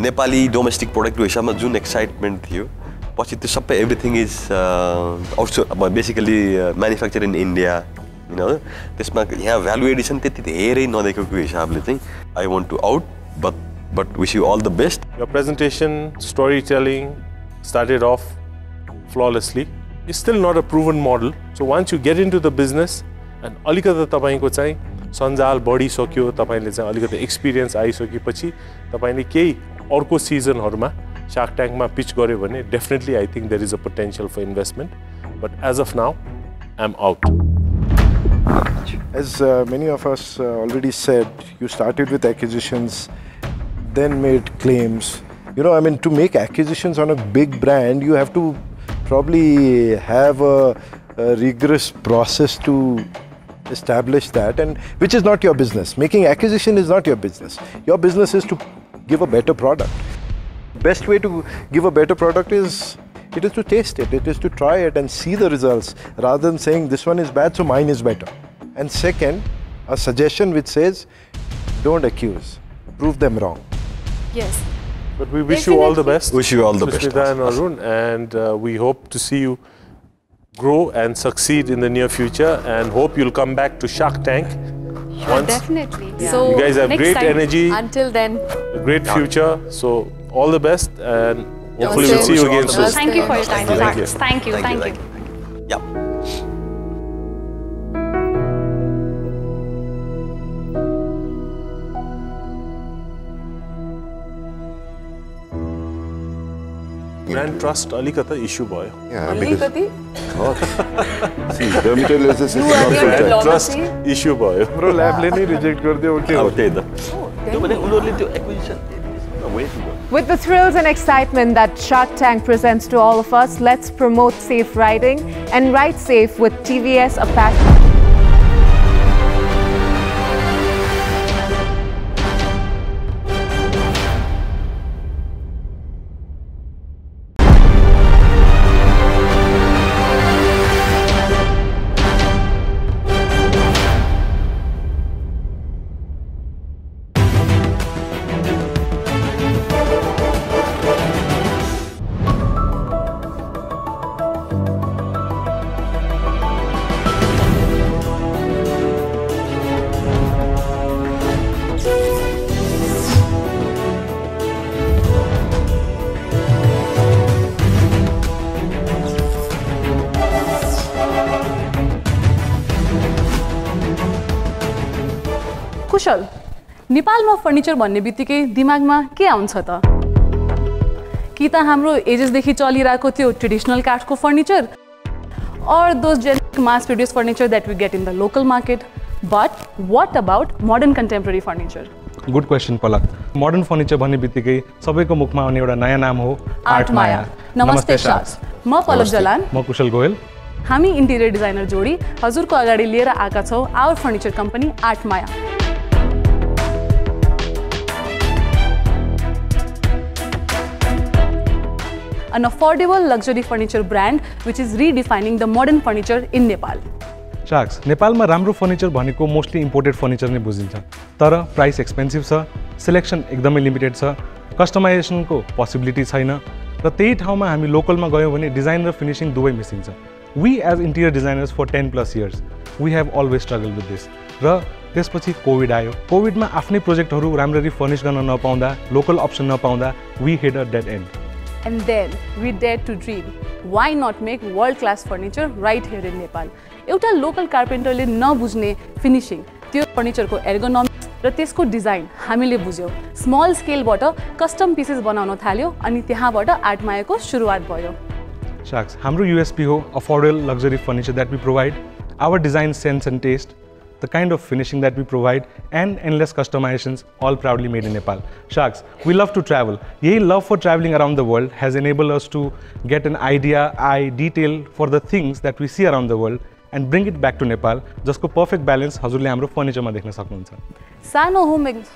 नेपाली डोमेस्टिक प्रोडक्टको हिसाबमा जुन एक्साइटमेन्ट थियो पछि त्यो सबै everything is also basically manufactured in India त्यसमा यहाँ भ्यालु एडिसन त्यति धेरै नदेखेको हिसाबले चाहिँ I want to out but wish you all the best. Your presentation, storytelling started off flawlessly. It's still not a proven model. So once you get into the business and अलिकति तपाईको चाहिँ सञ्जाल बढी सक्यो तपाईले चाहिँ अलिकति एक्सपिरियन्स आइसकेपछि तपाईले केही अर्को सिजनहरुमा शार्क ट्याङ्कमा पिच गर्यो भने definitely I think there is a potential for investment. But as of now, I'm out. As many of us already said, you started with acquisitions, then made claims. You know, I mean, to make acquisitions on a big brand, you have to probably have a rigorous process to establish that, and which is not your business. Making acquisition is not your business. Your business is to give a better product. Best way to give a better product is to taste it. It is to try it and see the results rather than saying this one is bad, so mine is better. And second, a suggestion which says, don't accuse, prove them wrong. Yes. But we wish you all the best. Wish you all the best. Sushmita and Arun, and we hope to see you grow and succeed in the near future, and hope you'll come back to Shark Tank once. Definitely. Yeah. So you guys have next great time, energy, Until then, a great future. So all the best, and hopefully we'll see you again soon. Thank you for your time. Thank you. Thank you. Thank you. Yeah. Brand trust alikata issue boy. Yeah, Alikati? See, dermatologist is You not are full time. Trust issue boy. Bro, lab ले नहीं reject कर दिया उल्टे अब त्यही त त्यो भने उनीहरूले त्यो acquisition With the thrills and excitement that Shark Tank presents to all of us, let's promote safe riding and ride safe with TVS Apache. कुशल नेपालमा फर्निचर भन्ने बित्तिकै दिमागमा के आउँछ त कि त हाम्रो एजेसदेखि चलिरहेको त्यो ट्रेडिसनल काठको furniture or those generic mass produced furniture that we get in the local market, but what about modern contemporary furniture? Good question Palak modern furniture भन्ने बित्तिकै सबैको मुखमा आउने एउटा नयाँ नाम हो आर्ट माया। नमस्ते सास, म पलक जलान, म कुशल गोयल। हामी इन्टेरियर डिजाइनर जोडी हजुरको अगाडि लिएर आएका छौँ our furniture company Art Maya. An affordable luxury furniture brand which is redefining the modern furniture in Nepal. Sacks नेपालमा राम्रो फर्निचर भनेको मोस्टली इम्पोर्टेड फर्निचर नै बुझिन्छ, तर प्राइस एक्सपेन्सिभ छ, सिलेक्सन एकदमै लिमिटेड छ, कस्टमाइजेसनको पोसिबिलिटी छैन र त्यही ठाउँमा हामी लोकलमा गयौँ भने डिजाइन र फिनिसिङ दुवै मिसिङ छ। We as interior designers for 10+ years we have always struggle with this. र त्यसपछि कोभिड आयो, कोभिडमा आफ्नै प्रोजेक्टहरू राम्ररी फर्निस गर्न नपाउँदा, लोकल अप्सन नपाउँदा we hit a dead end. And then we dared to dream, why not make world-class furniture right here in Nepal? एउटा लोकल कार्पेन्टरले नबुझ्ने फिनिसिङ, त्यो फर्निचरको एर्गोनोमिक्स र त्यसको डिजाइन हामीले बुझ्यौँ। स्मल स्केलबाट कस्टम पिसेस बनाउन थाल्यो अनि त्यहाँबाट आर्ट मायाको सुरुवात भयो। शाक्स हाम्रो USP हो affordable luxury furniture that we provide, our design sense and taste, the kind of finishing that we provide, and endless customizations, all proudly made in Nepal. Sharks, we love to travel. Yahi love for traveling around the world has enabled us to get an idea, detail for the things that we see around the world and bring it back to Nepal. जसको perfect balance हजुरले हाम्रो फर्निचरमा देख्न सक्नुहुन्छ। सानो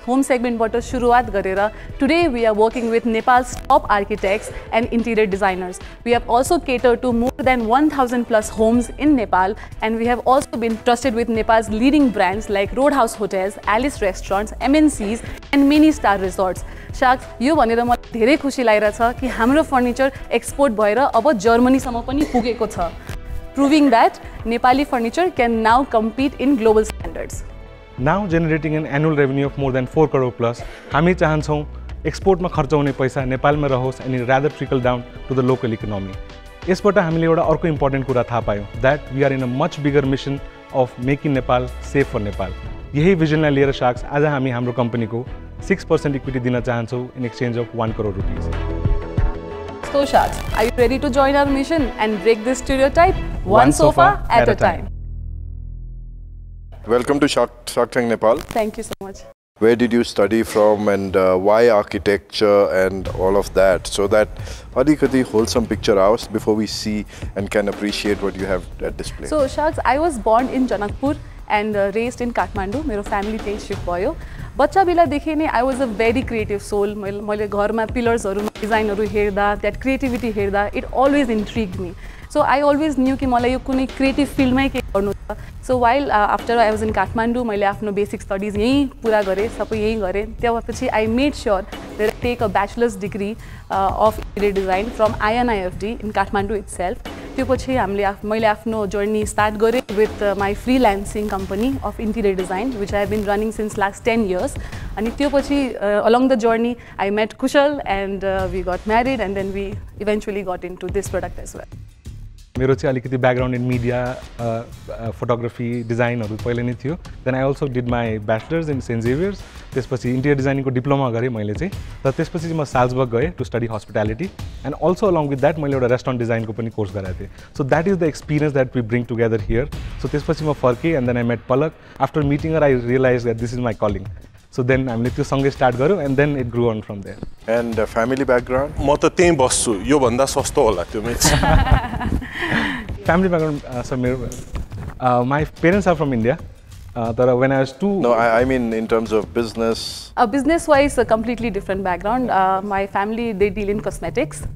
home सेगमेन्टबाट सुरुवात गरेर today we are working with Nepal's top architects and interior designers. We have also catered to more than 1,000+ homes in Nepal, and we have also been trusted with Nepal's leading brands like Roadhouse Hotels, Alice Restaurants, MNCs and many star resorts. Sharks, यो भनेर मलाई धेरै खुसी लागिरहेछ कि हाम्रो furniture export भएर अब जर्मनीसम्म पनि पुगेको छ, proving that Nepali furniture can now compete in global standards. Now generating an annual revenue of more than 4 crore plus, हामी चाहन्छौँ एक्सपोर्टमा खर्च हुने पैसा नेपालमा रहोस् and rather trickle down to the local economy. यसबाट हामीले एउटा अर्को इम्पोर्टेन्ट कुरा थाहा पायौँ, that we are in a much bigger mission of making Nepal safe for Nepal. यही भिजनलाई लिएर शार्क्स आज हामी हाम्रो कम्पनीको 6% इक्विटी दिन चाहन्छौँ in exchange of 1 crore rupees. So Sharks, are you ready to join our mission and break this stereotype? one sofa at a time. Welcome to Shark Tank Nepal. Thank you so much. Where did you study from, and why architecture and all of that, so that alikati wholesome picture out before we see and can appreciate what you have at display. So Sharks, I was born in Janakpur and raised in Kathmandu. मेरो family त्यही shift भयो. बच्चा बेलादेखि नै I was a very creative soul. मैले घरमा पिलर्सहरु डिजाइनहरु हेर्दा, that creativity हेर्दा, it always intrigued me. So I always knew कि मलाई यो कुनै creative field मै के गर्नु छ. So while after I was in Kathmandu, मैले आफ्नो basic studies यही पुरा गरे, सबै यही गरे. त्यसपछि I made sure that I take a bachelor's degree of interior design from INIFD in Kathmandu itself. त्यसपछि मैले आफ्नो journey start गरे with my freelancing company of interior design, which I have been running since last 10 years. अनि त्यसपछि along the journey I met Kushal and we got married, and then we eventually got into this product as well. मेरो चाहिँ अलिकति background in media photography डिजाइनहरु पहिले नै थियो. Then I also did my bachelors in Saint Xavier's. त्यसपछि interior डिजाइनिङको diploma गरेँ मैले चाहिँ. र त्यसपछि चाहिँ म साल्जबर्ग गएँ to study hospitality, and also along with that मैले एउटा रेस्टुरेन्ट डिजाइनको पनि कोर्स गराएको थिएँ. So that is the experience that we bring together here. So त्यसपछि म फर्केँ, and then I met Palak. After meeting her I realise that this is my calling. So then हामीले त्यो सँगै स्टार्ट गर्यो, and then it grew on from there. And family background? म त त्यही बस्छु, यो भन्दा सस्तो होला त्यो mix. Family background, so my parents are from India. When I was two... No, I mean in terms of business. Business-wise, a completely different background. My family, they deal in cosmetics.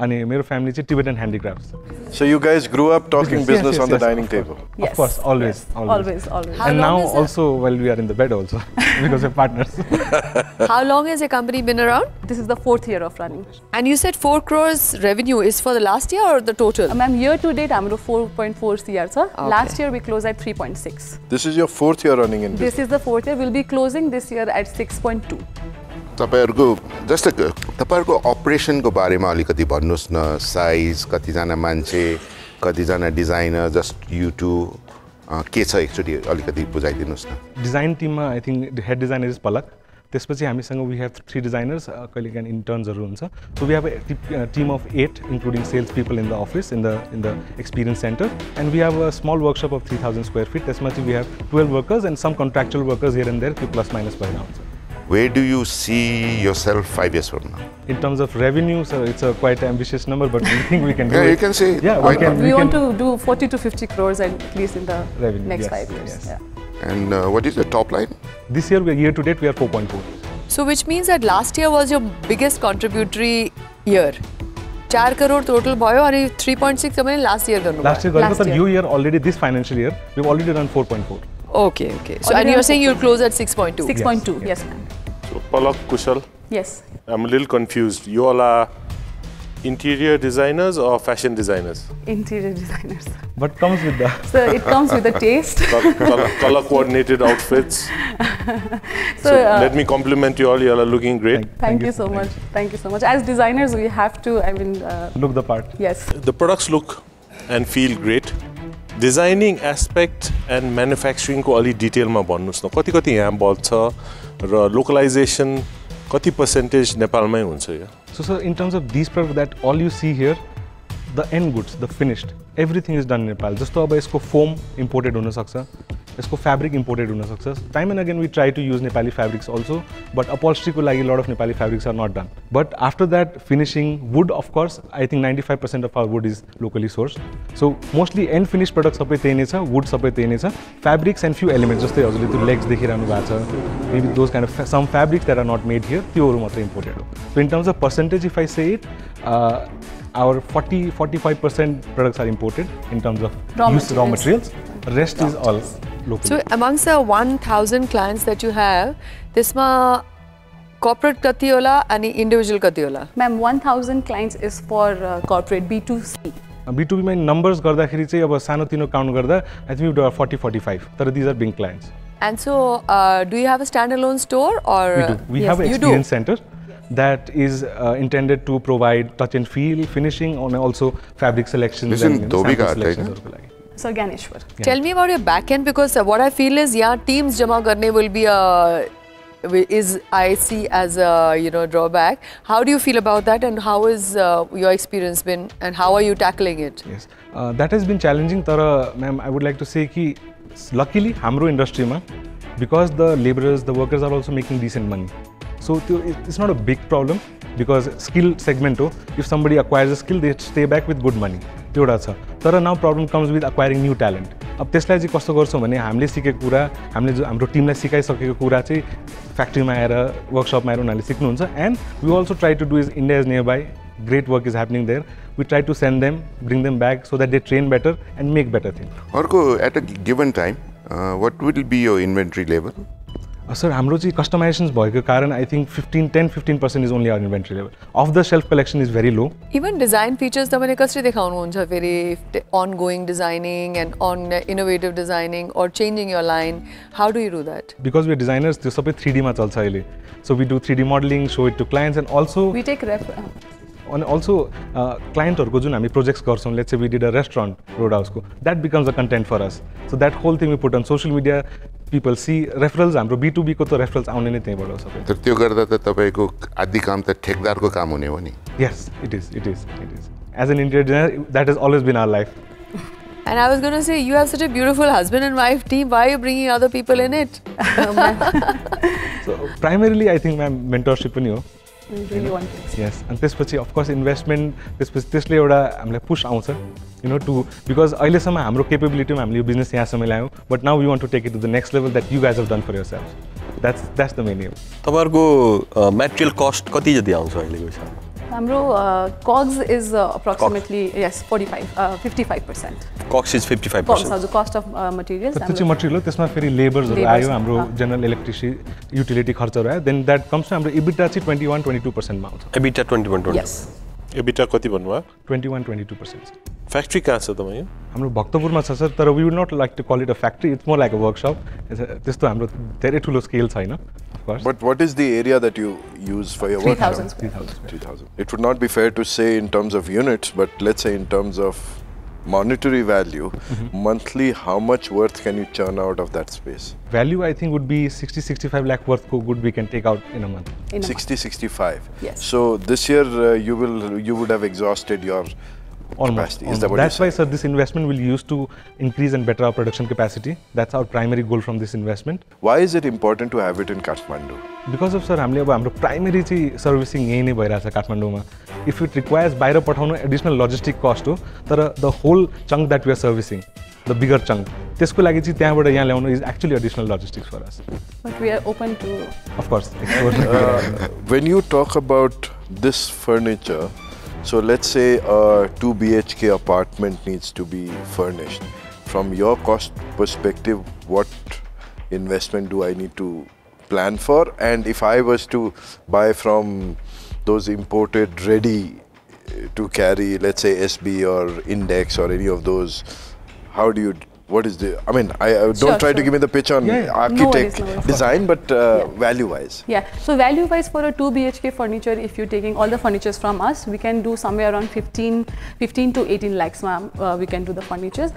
And my family is Tibetan handicrafts. So you guys grew up talking business on the dining table? Yes. Of course, always. Always. And now also while we are in the bed also, because we're partners. How long has your company been around? This is the 4th year of running. And you said 4 crores revenue is for the last year or the total? Ma'am, year to date, I'm 4.4 CR. Okay. Last year we closed at 3.6. This is your 4th year running in business? This is the 4th year. We'll be closing this year at 6.2. तपाईहरुको just तपाईहरुको अपरेसनको बारेमा अलिकति भन्नुस् न. Size, कतिजना मान्छे, कतिजना designer, just you to के छ एकचोटि अलिकति बुझाइदिनुस् न. डिजाइन टिममा I think head designer is Palak. त्यसपछि हामीसँग वी हेभ 3 डिजाइनर्स, कहिलेकाहीँ इन्टर्न्सहरु हुन्छ. So we have a team of 8 including sales people in the office in the experience center, and we have a small workshop of 3000 square feet. त्यसमा चाहिँ we have 12 workers and some contractual workers here and there, त्यो plus minus भएर आउँछ. Where do you see yourself 5 years from now? In terms of revenue, so it's a quite ambitious number, but we think we can do it. Yeah, you can say. Yeah, we want to do 40 to 50 crores at least in the next 5 years. Yes. Yeah. And what is the top line? This year to date, we are 4.4. So which means that last year was your biggest contributory year. 4 crore total भयो अनि 3.6 तपाईले last year गर्नु. Last year गर्नु, but you year already this financial year we've already done 4.4. Okay. So and you're saying you'll close at 6.2. 6.2. Yes, ma'am. So Palak, Kushal. Yes. I'm a little confused. You all are interior designers or fashion designers? Interior designers. What comes with that? So it comes with the taste. Color coordinated outfits. So let me compliment you all. You all are looking great. Thank you so much. Thank you so much. As designers, we have to, look the part. Yes. The products look and feel great. Designing aspect and manufacturing को अलि डिटेलमा भन्नुस् न. कति यहाँ बल्छ र लोकलाइजेसन कति percentage नेपालमै हुन्छ यो? So in terms of these products, that all you see here, the end goods, the finished, everything is done in Nepal. जस्तो अब यसको foam imported हुन सक्छ, यसको fabric imported हुन सक्छ. Time and again we try to use Nepali fabrics also, but upholstery को लागि lot of Nepali fabrics are not done. But after that, finishing wood, of course, I think 95% of our wood is locally sourced. So mostly end finished products सबै त्यही नै छ, wood सबै त्यही नै छ. Fabrics and few elements, जस्तै हजुरले त्यो legs देखिरहनु भएको छ, maybe those kind of some fabrics that are not made here, त्योहरु मात्र imported हो. So in terms of percentage, if I say it, our 40-45% products are imported in terms of raw materials. Rest is all local. So amongst the 1,000 clients that you have, त्यसमा corporate कति होला अनि individual कति होला? Ma'am, 1,000 clients is for corporate B2C. B2B मा numbers गर्दाखेरि चाहिँ अब सानो तिनो काउन्ट गर्दा I think we do 40-45. तर these are big clients. And so do you have a standalone store or? We do. We have an experience center that is intended to provide touch and feel, finishing, and also fabric selections. This is Dobika, Sir Ganeshwar. Tell me about your back end, because what I feel is, yeah, teams jama karne will be a I see as a drawback. How do you feel about that, and how is your experience been, and how are you tackling it? Yes, that has been challenging. Tara, ma'am, I would like to say कि luckily hamro industry ma, because the laborers, the workers are also making decent money. So it's not a big problem because skill segment ho, if somebody acquires a skill, they stay back with good money. तर now problem comes with acquiring new talent. अब त्यसलाई चाहिँ कस्तो गर्छौँ भने हामीले सिकेको कुरा, हामीले जो हाम्रो टिमलाई सिकाइसकेको कुरा चाहिँ फ्याक्ट्रीमा आएर वर्कसपमा आएर उनीहरूले सिक्नुहुन्छ. And we also try to do is India is nearby, great work is happening there. We try to send them, bring them back so that they train better and make better things. Orko, at a given time, what will be your inventory level? Sir, हाम्रो चाहिँ customizations भएको कारण I think 10-15% is only our inventory level. Off the shelf collection is very low. Even design features तपाईले कसरी देखाउनुहुन्छ फेरि ongoing designing and on innovative designing or changing your line? How do you do that? Because we are designers, त्यो सबै 3D मा चल्छ अहिले. So we do 3D modeling, show it to clients, and also we take and also clientहरुको जुन हामी projects गर्छौं, let's say we did a restaurant roadhouse को, that becomes a content for us. So that whole thing we put on social media. People see referrals, हाम्रो B2B को तो referrals आउने नै त्यहीबाट हो सबै. तर त्यो गर्दा त तपाईको आदि काम त ठेकदारको काम हुने हो नि. Yes, it is. As an interior designer, that has always been our life. And I was going to say, you have such a beautiful husband and wife team. Why are you bringing other people in it? So primarily, I think ma'am mentorship पनि हो. Really want this. Yes, and त्यसपछि of course investment, त्यसले एउटा हामीलाई push आउँछ, to because अहिलेसम्म हाम्रो capability मा हामीले यो business यहाँसम्म ल्यायौं, but now we want to take it to the next level that you guys have done for yourselves. That's the main aim. तपाईहरुको material cost कति जति आउँछ अहिलेको हिसाबमा? हाम्रो COGS is approximately 55%. COGS is 55%. COGS, the cost of materials. त्यो चाहिँ material हो, त्यसमा फेरि laborsहरु आयो, हाम्रो general electricity, utility खर्चहरु आयो, then that comes to हाम्रो EBITDA चाहिँ 21-22% मा आउँछ. EBITDA 21-22%. Yes. EBITDA कति भन्नुभयो? 21-22%. Factory कहाँ छ तपाईँ? हाम्रो भक्तपुरमा छ सर, तर we would not like to call it a factory. It's more like a workshop. त्यस्तो हाम्रो धेरै ठुलो scale छैन, of course. But what is the area that you use for your work? 3,000. It would not be fair to say in terms of units, but let's say in terms of monetary value, monthly, how much worth can you churn out of that space? Value, I think, would be 60-65 lakh worth good we can take out in a month. 60-65. Yes. So this year you would have exhausted your capacity. Is that what That's why, sir, this investment will use to increase and better our production capacity. That's our primary goal from this investment. Why is it important to have it in Kathmandu? Because of, sir, हामीले अब हाम्रो primary चाहिँ servicing यही नै भइरहेछ काठमाडौँमा. If it requires बाहिर पठाउनु additional logistic cost हो, तर the whole chunk that we are servicing, the bigger chunk, त्यसको लागि चाहिँ त्यहाँबाट यहाँ ल्याउनु is actually additional logistics for us. But we are open to. Of course. When you talk about this furniture, so let's say a 2 BHK apartment needs to be furnished. From your cost perspective, what investment do I need to plan for? And if I was to buy from those imported ready to carry, let's say SB or Index or any of those, how do you, what is the, I mean, I don't try to give me the pitch on architect, design, but value-wise. Yeah, so value-wise for a 2 BHK furniture, if you're taking all the furnitures from us, we can do somewhere around 15 to 18 lakhs, we can do the furnitures.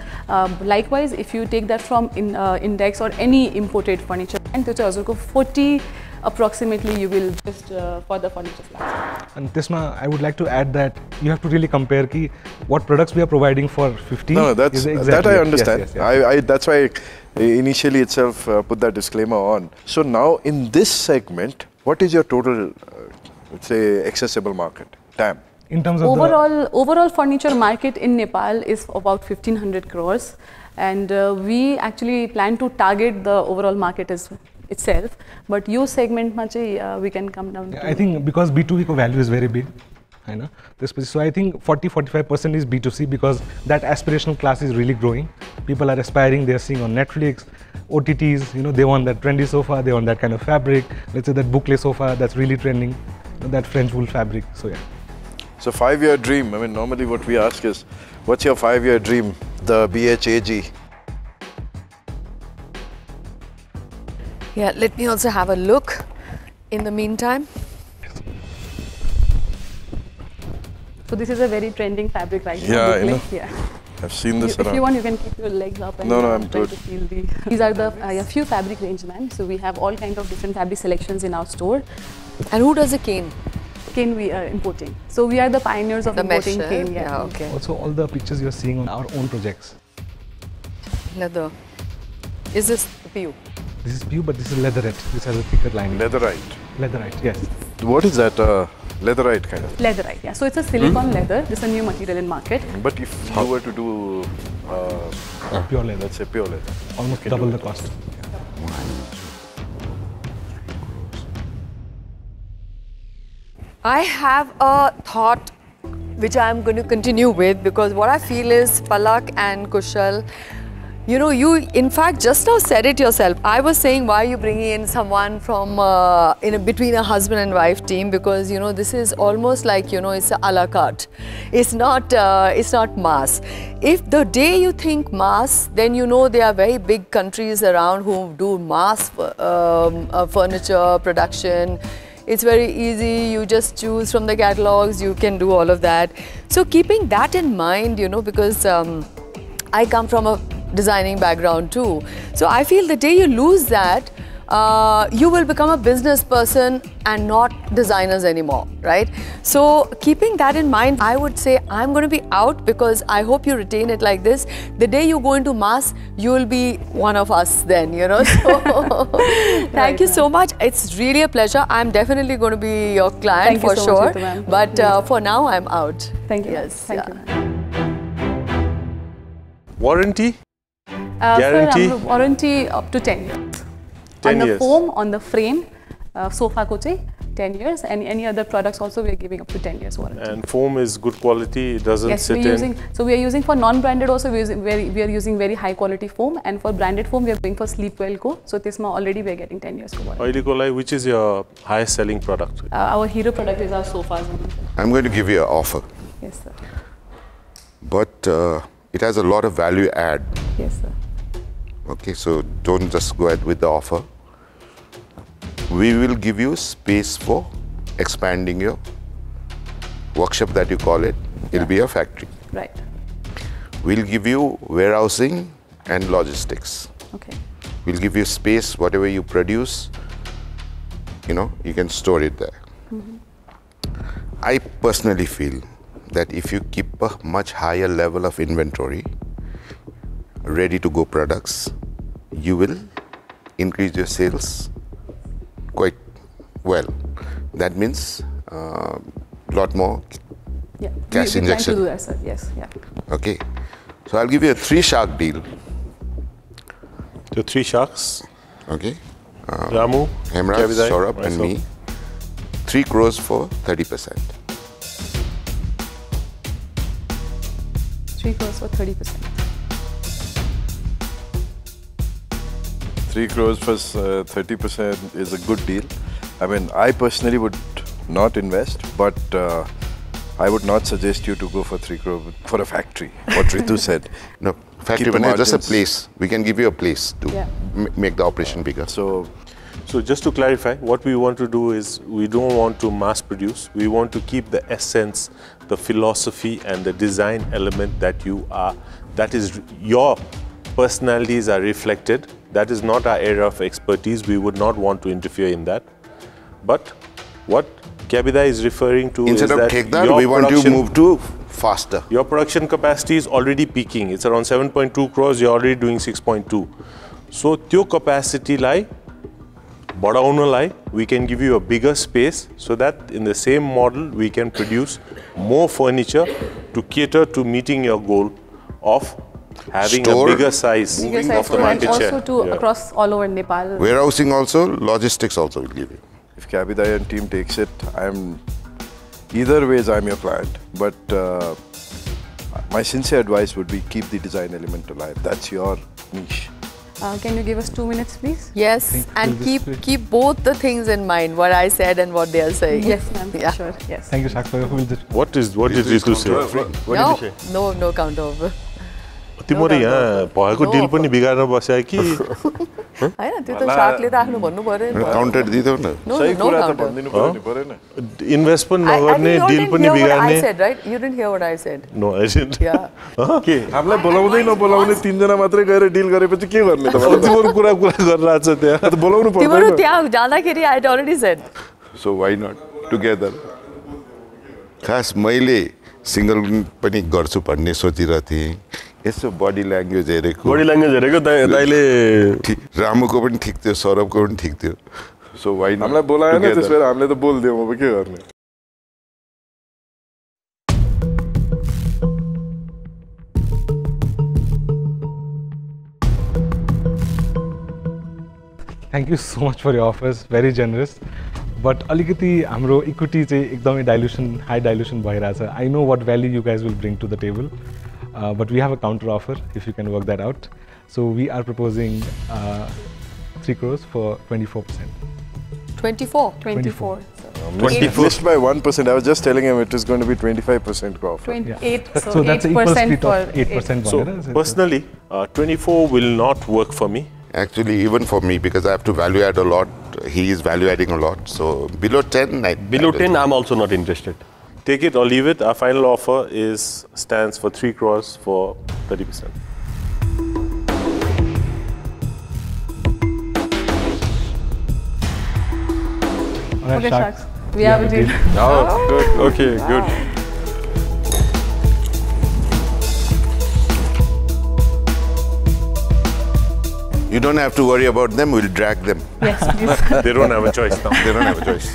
Likewise, if you take that from Index or any imported furniture, and 40 approximately you will just for the furniture. And Tisma, I would like to add that you have to really compare ki what products we are providing for 15. No, that's exactly that I understand. Yes, yes. That's why I initially itself put that disclaimer on. So now in this segment, what is your total, let's say, accessible market, TAM? In terms of overall furniture market in Nepal is about 1,500 crores, and we actually plan to target the overall market itself, but your segment we can come down to. I think because B2B value is very big, I know. So I think 40-45% is B2C because that aspirational class is really growing. People are aspiring, they are seeing on Netflix, OTTs, they want that trendy sofa, they want that kind of fabric. Let's say that boucle sofa that's really trending, that French wool fabric, so yeah. So 5-year dream, I mean normally what we ask is, what's your 5-year dream, the BHAG? Yeah, let me also have a look in the meantime. So this is a very trending fabric right now. Yeah, I know. Yeah. I've seen this If around. you want, you can keep your legs up and No, I'm try good. to feel the. These are the few fabric range, man. So we have all kind of different fabric selections in our store. And who does the cane? Cane we are importing. So we are the pioneers of The importing mesh, cane. yeah, okay. Also, all the pictures you're seeing on our own projects. Leather. Is this PU? This is PU, but this is leatherette. This has a thicker lining. Leatherite. Leatherite, yes. What is that? Leatherite kind of. Leatherite, yeah. So it's a silicone leather. This is a new material in market. But if you were to do pure leather, let's say pure leather, almost double the cost. I have a thought which I'm going to continue with, because what I feel is Palak and Kushal, you know, you in fact just now said it yourself. I was saying, why are you bringing in someone from between a husband and wife team? Because, you know, this is almost like, you know, it's a la carte. It's not mass. If the day you think mass, then you know there are very big countries around who do mass furniture production. It's very easy, you just choose from the catalogs, you can do all of that. So keeping that in mind, you know, because I come from a designing background too. So I feel the day you lose that, you will become a business person and not designers anymore, right? So keeping that in mind, I would say I'm going to be out, because I hope you retain it like this. The day you go into mass, you will be one of us then, you know. So thank you so much. It's really a pleasure. I'm definitely going to be your client for sure. But for now, I'm out. Thank you. Yes. Thank you. Warranty? Guarantee? Sir, warranty up to 10 years. 10 on the years. foam, on the frame, sofa ko chahi 10 years, and any other products also we are giving up to 10 years warranty. And foam is good quality, it doesn't Yes, sit we are in. using for non-branded also we are using very high quality foam, and for branded foam we are going for Sleepwell ko. So tesma already we are getting 10 years ko warranty. Which is your highest selling product? Our hero product is our sofas. I'm going to give you an offer. Yes, sir. But it has a lot of value add. Yes, sir. Okay, so don't just go ahead with the offer. We will give you space for expanding your workshop, that you call it. It'll be a factory. Right. We'll give you warehousing and logistics. Okay. We'll give you space, whatever you produce, you know, you can store it there. I personally feel that if you keep a much higher level of inventory, ready to go products, you will increase your sales quite well. That means a lot more cash we injection. plan to do that, sir. Yes, yeah. Okay, so I'll give you a 3-shark deal. The 3 sharks? Okay. Ramu, Hemraj, Kavidai, Saurabh and me. 3 crores for 30%. 3 crores for 30%. 3 crores plus 30% is a good deal. I mean, I personally would not invest, but I would not suggest you to go for 3 crore for a factory. What Ritu said. No, factory, Keep the but just a margins. place. We can give you a place to make the operation bigger. So just to clarify, what we want to do is we don't want to mass produce. We want to keep the essence, the philosophy and the design element that you are, that is your personalities are reflected. That is not our area of expertise. We would not want to interfere in that. But what Kabida is referring to Instead is of that take that, your we want to production- move to faster. Your production capacity is already peaking. It's around 7.2 crores. You're already doing 6.2. So, त्यो capacity लाई बढाउनलाई we can give you a bigger space so that in the same model we can produce more furniture to cater to meeting your goal of having Store, a bigger size Bigger of size the and market also share. to across all over Nepal. Warehousing also, logistics also will give you. If Kabida and team takes it, either ways I'm your client. But my sincere advice would be keep the design element alive. That's your niche. Can you give us 2 minutes, please? Yes, and keep both the things in mind, what I said and what they are saying. Yes, ma'am. Yeah. Sure. Yes. Thank you, Shak, for your visit. What did Ritu say? No counter offer. तिम्रो यहाँ भएको deal पनि बिगार्न बस्या कि हैन त्यो त शार्कले त आफ्नो भन्नु पर्यो काउन्टर दिदेऊ न सही कुरा त भन्दिनु पर्यो नि इन्भेस्ट पनि नगर्ने डिल पनि बिगार्ने I said right you didn't hear what I said no I didn't के हामीलाई बोलाउँदै नबोलाउने तीनजना मात्रै गएर डिल गरेपछि के गर्ने त तिम्रो कुरा गरिरहेछ त्यहाँ त बोलाउनु पर्दैन तिम्रो त्यहाँ जाँदाखेरि I had already said so why not together खास मैले सिंगल पनि गर्छु भन्ने सोचिरहेको थिएँ यसो बडी ल्याङ्ग्वेज हेरेको दाइले रामुको पनि ठिक थियो सौरभको पनि ठिक थियो सो वाइ हामीलाई बोलाएन त्यसपछि हामीले त बोल्दियौँ अब के गर्ने Thank you so much for your offers, very generous. But alikati hamro equity चाहिँ एकदमै high dilution भइरहेछ. I know what value you guys will bring to the table, but we have a counter offer if you can work that out. So we are proposing 3 crores for 24%. 24. Missed by 1%. I was just telling him it is going to be 25% offer. 28. So that's an equal split of 8%. So personally, 24 will not work for me. Actually, even for me, because I have to value add a lot. He is value adding a lot. So below 10, below 10, I'm also not interested. Take it or leave it. Our final offer stands for 3 crores for 30%. Okay, Sharks. We have a deal. Oh, good. Okay, good. You don't have to worry about them, we'll drag them. Yes, please. They don't have a choice now. They don't have a choice.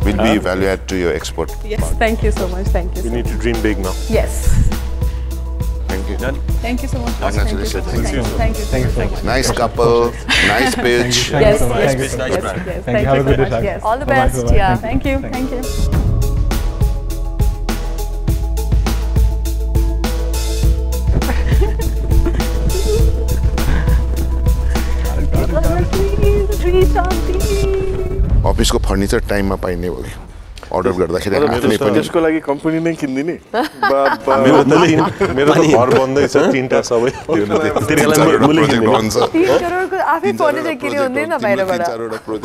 We'll be value add to your export. Yes, thank you so much. Thank you. We need to dream big now. Yes. Thank you. Thank you so much. Congratulations. Thank you so much. Nice couple, nice pitch. Yes, yes, yes. Thank you. Thank you. Have a good day, Shark. Yes. All the best. Yeah. Thank you. Thank you. अफिसको furniture टाइममा पाइने भयो order गर्दाखेरि आफ्नै पनि त्यसको लागि company नै किन्दिने मेरो त घर बन्दै छ 3टा सबै 3 करोडको आफै फर्निचर किन्यो हुँदैन बाहिरबाट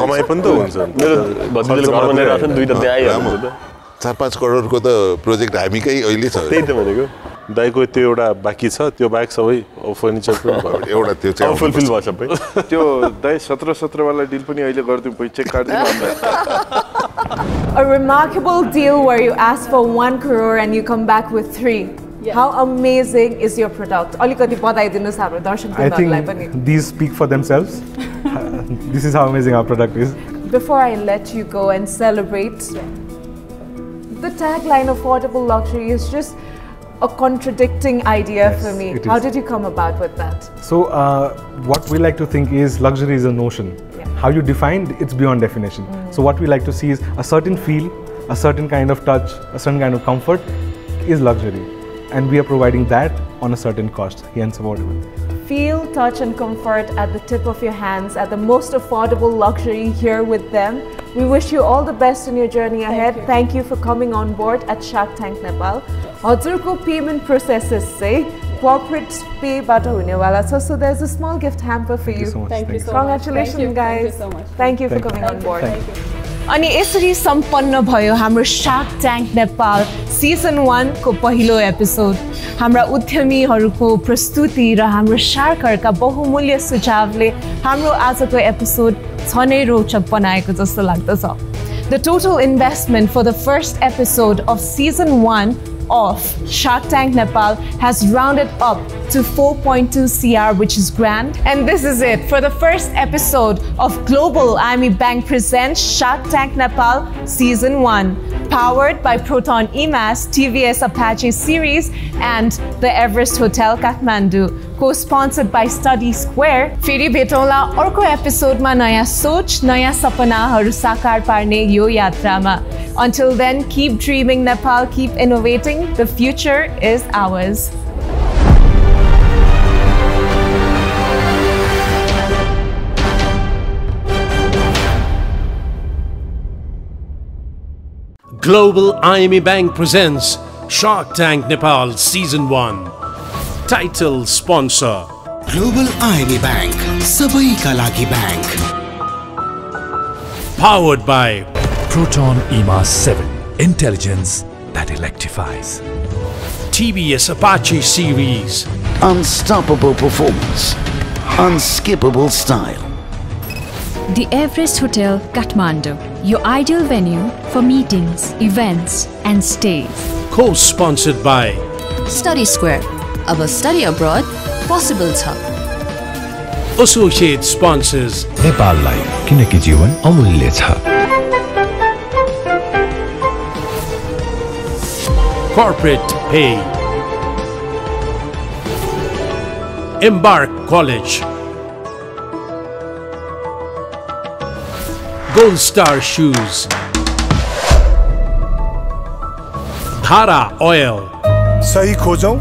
कमाइ पनि त हुन्छ मेरो भतिजाले घर बनाएर आछन् दुईटा त्यहाँ आइहाल्छ त 4-5 करोडको त प्रोजेक्ट हामीकै अहिले छ त्यही त भनेको दाइको त्यो एउटा बाँकी छ त्यो बाहेक सबै फर्निचर पनि भयो एउटा त्यो चाहिँ फुलफिल भयो सबै त्यो दाइ 17 वाला डिल पनि अहिले गर्दिउँ पछि check काट्दिउँ A remarkable deal where you ask for 1 crore and you come back with 3. Yes. How amazing is your product? अलिकति बताइदिनुस् हाम्रो दर्शकहरूलाई पनि. I think these speak for themselves. This is how amazing our product is. Before I let you go and celebrate, the tagline affordable luxury is just a contradicting idea for me. How did you come about with that? So what we like to think is luxury is a notion. How you define it's beyond definition. So what we like to see is a certain feel, a certain kind of touch, a certain kind of comfort is luxury, and we are providing that on a certain cost. Hence affordable. Feel, touch and comfort at the tip of your hands at the most affordable luxury here with them. We wish you all the best in your journey ahead. Thank you for coming on board at Shark Tank Nepal. Hazurko payment processes say corporate pay bata hune wala cha, so there's a small gift hamper for you. Thank you so much. Congratulations guys. Thank you so much. Thank you for coming on board. अनि यसरी सम्पन्न भयो हाम्रो shark tank Nepal season 1 को पहिलो episode. हाम्रा उद्यमीहरूको प्रस्तुति र हाम्रो शार्कहरूका बहुमूल्य सुझावले हाम्रो आजको एपिसोड छनै रोचक बनाएको जस्तो लाग्दछ. The total investment for the first episode of season 1 of Shark Tank Nepal has rounded up to 4.2 CR, which is grand. And this is it for the first episode of Global IME Bank presents Shark Tank Nepal Season 1, powered by Proton EMAS, TVS Apache Series, and the Everest Hotel Kathmandu, co-sponsored by Study Square. Feri भेटौँला अर्को एपिसोडमा नयाँ सोच, नयाँ सपनाहरू साकार पार्ने यो यात्रामा. Until then, keep dreaming Nepal, keep innovating. The future is ours. Global IME Bank presents Shark Tank Nepal Season 1. Title sponsor. Global IME Bank, सबैका लागि bank. Powered by Proton EMAS 7, intelligence that electrifies. TVS Apache series. Unstoppable performance, unskippable style. The Everest Hotel, Kathmandu, your ideal venue for meetings, events, and stays. Co-sponsored by Study Square. अब study abroad possible छ. Associate sponsors. नेपाललाई किनकि जीवन अमूल्य छ. Corporate pay. Embark College. Gold Star Shoes. Dhara Oil. सही खोजौं,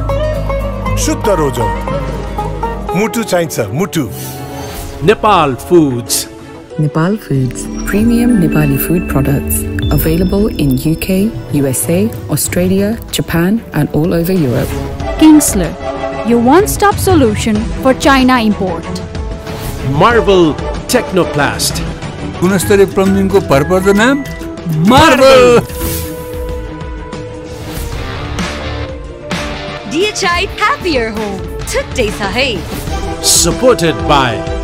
शुद्ध रोजौं. मुटु चाहिन्छ, मुटु. Nepal Foods. Nepal Foods, premium Nepali food products, available in UK, USA, Australia, Japan, and all over Europe. Kingsler, your one-stop solution for China import. Marble Technoplast. गुणस्तरीय plumbing को भरपर्दो नाम marble. DHI Happier Home. छुट्टै छ है. Supported by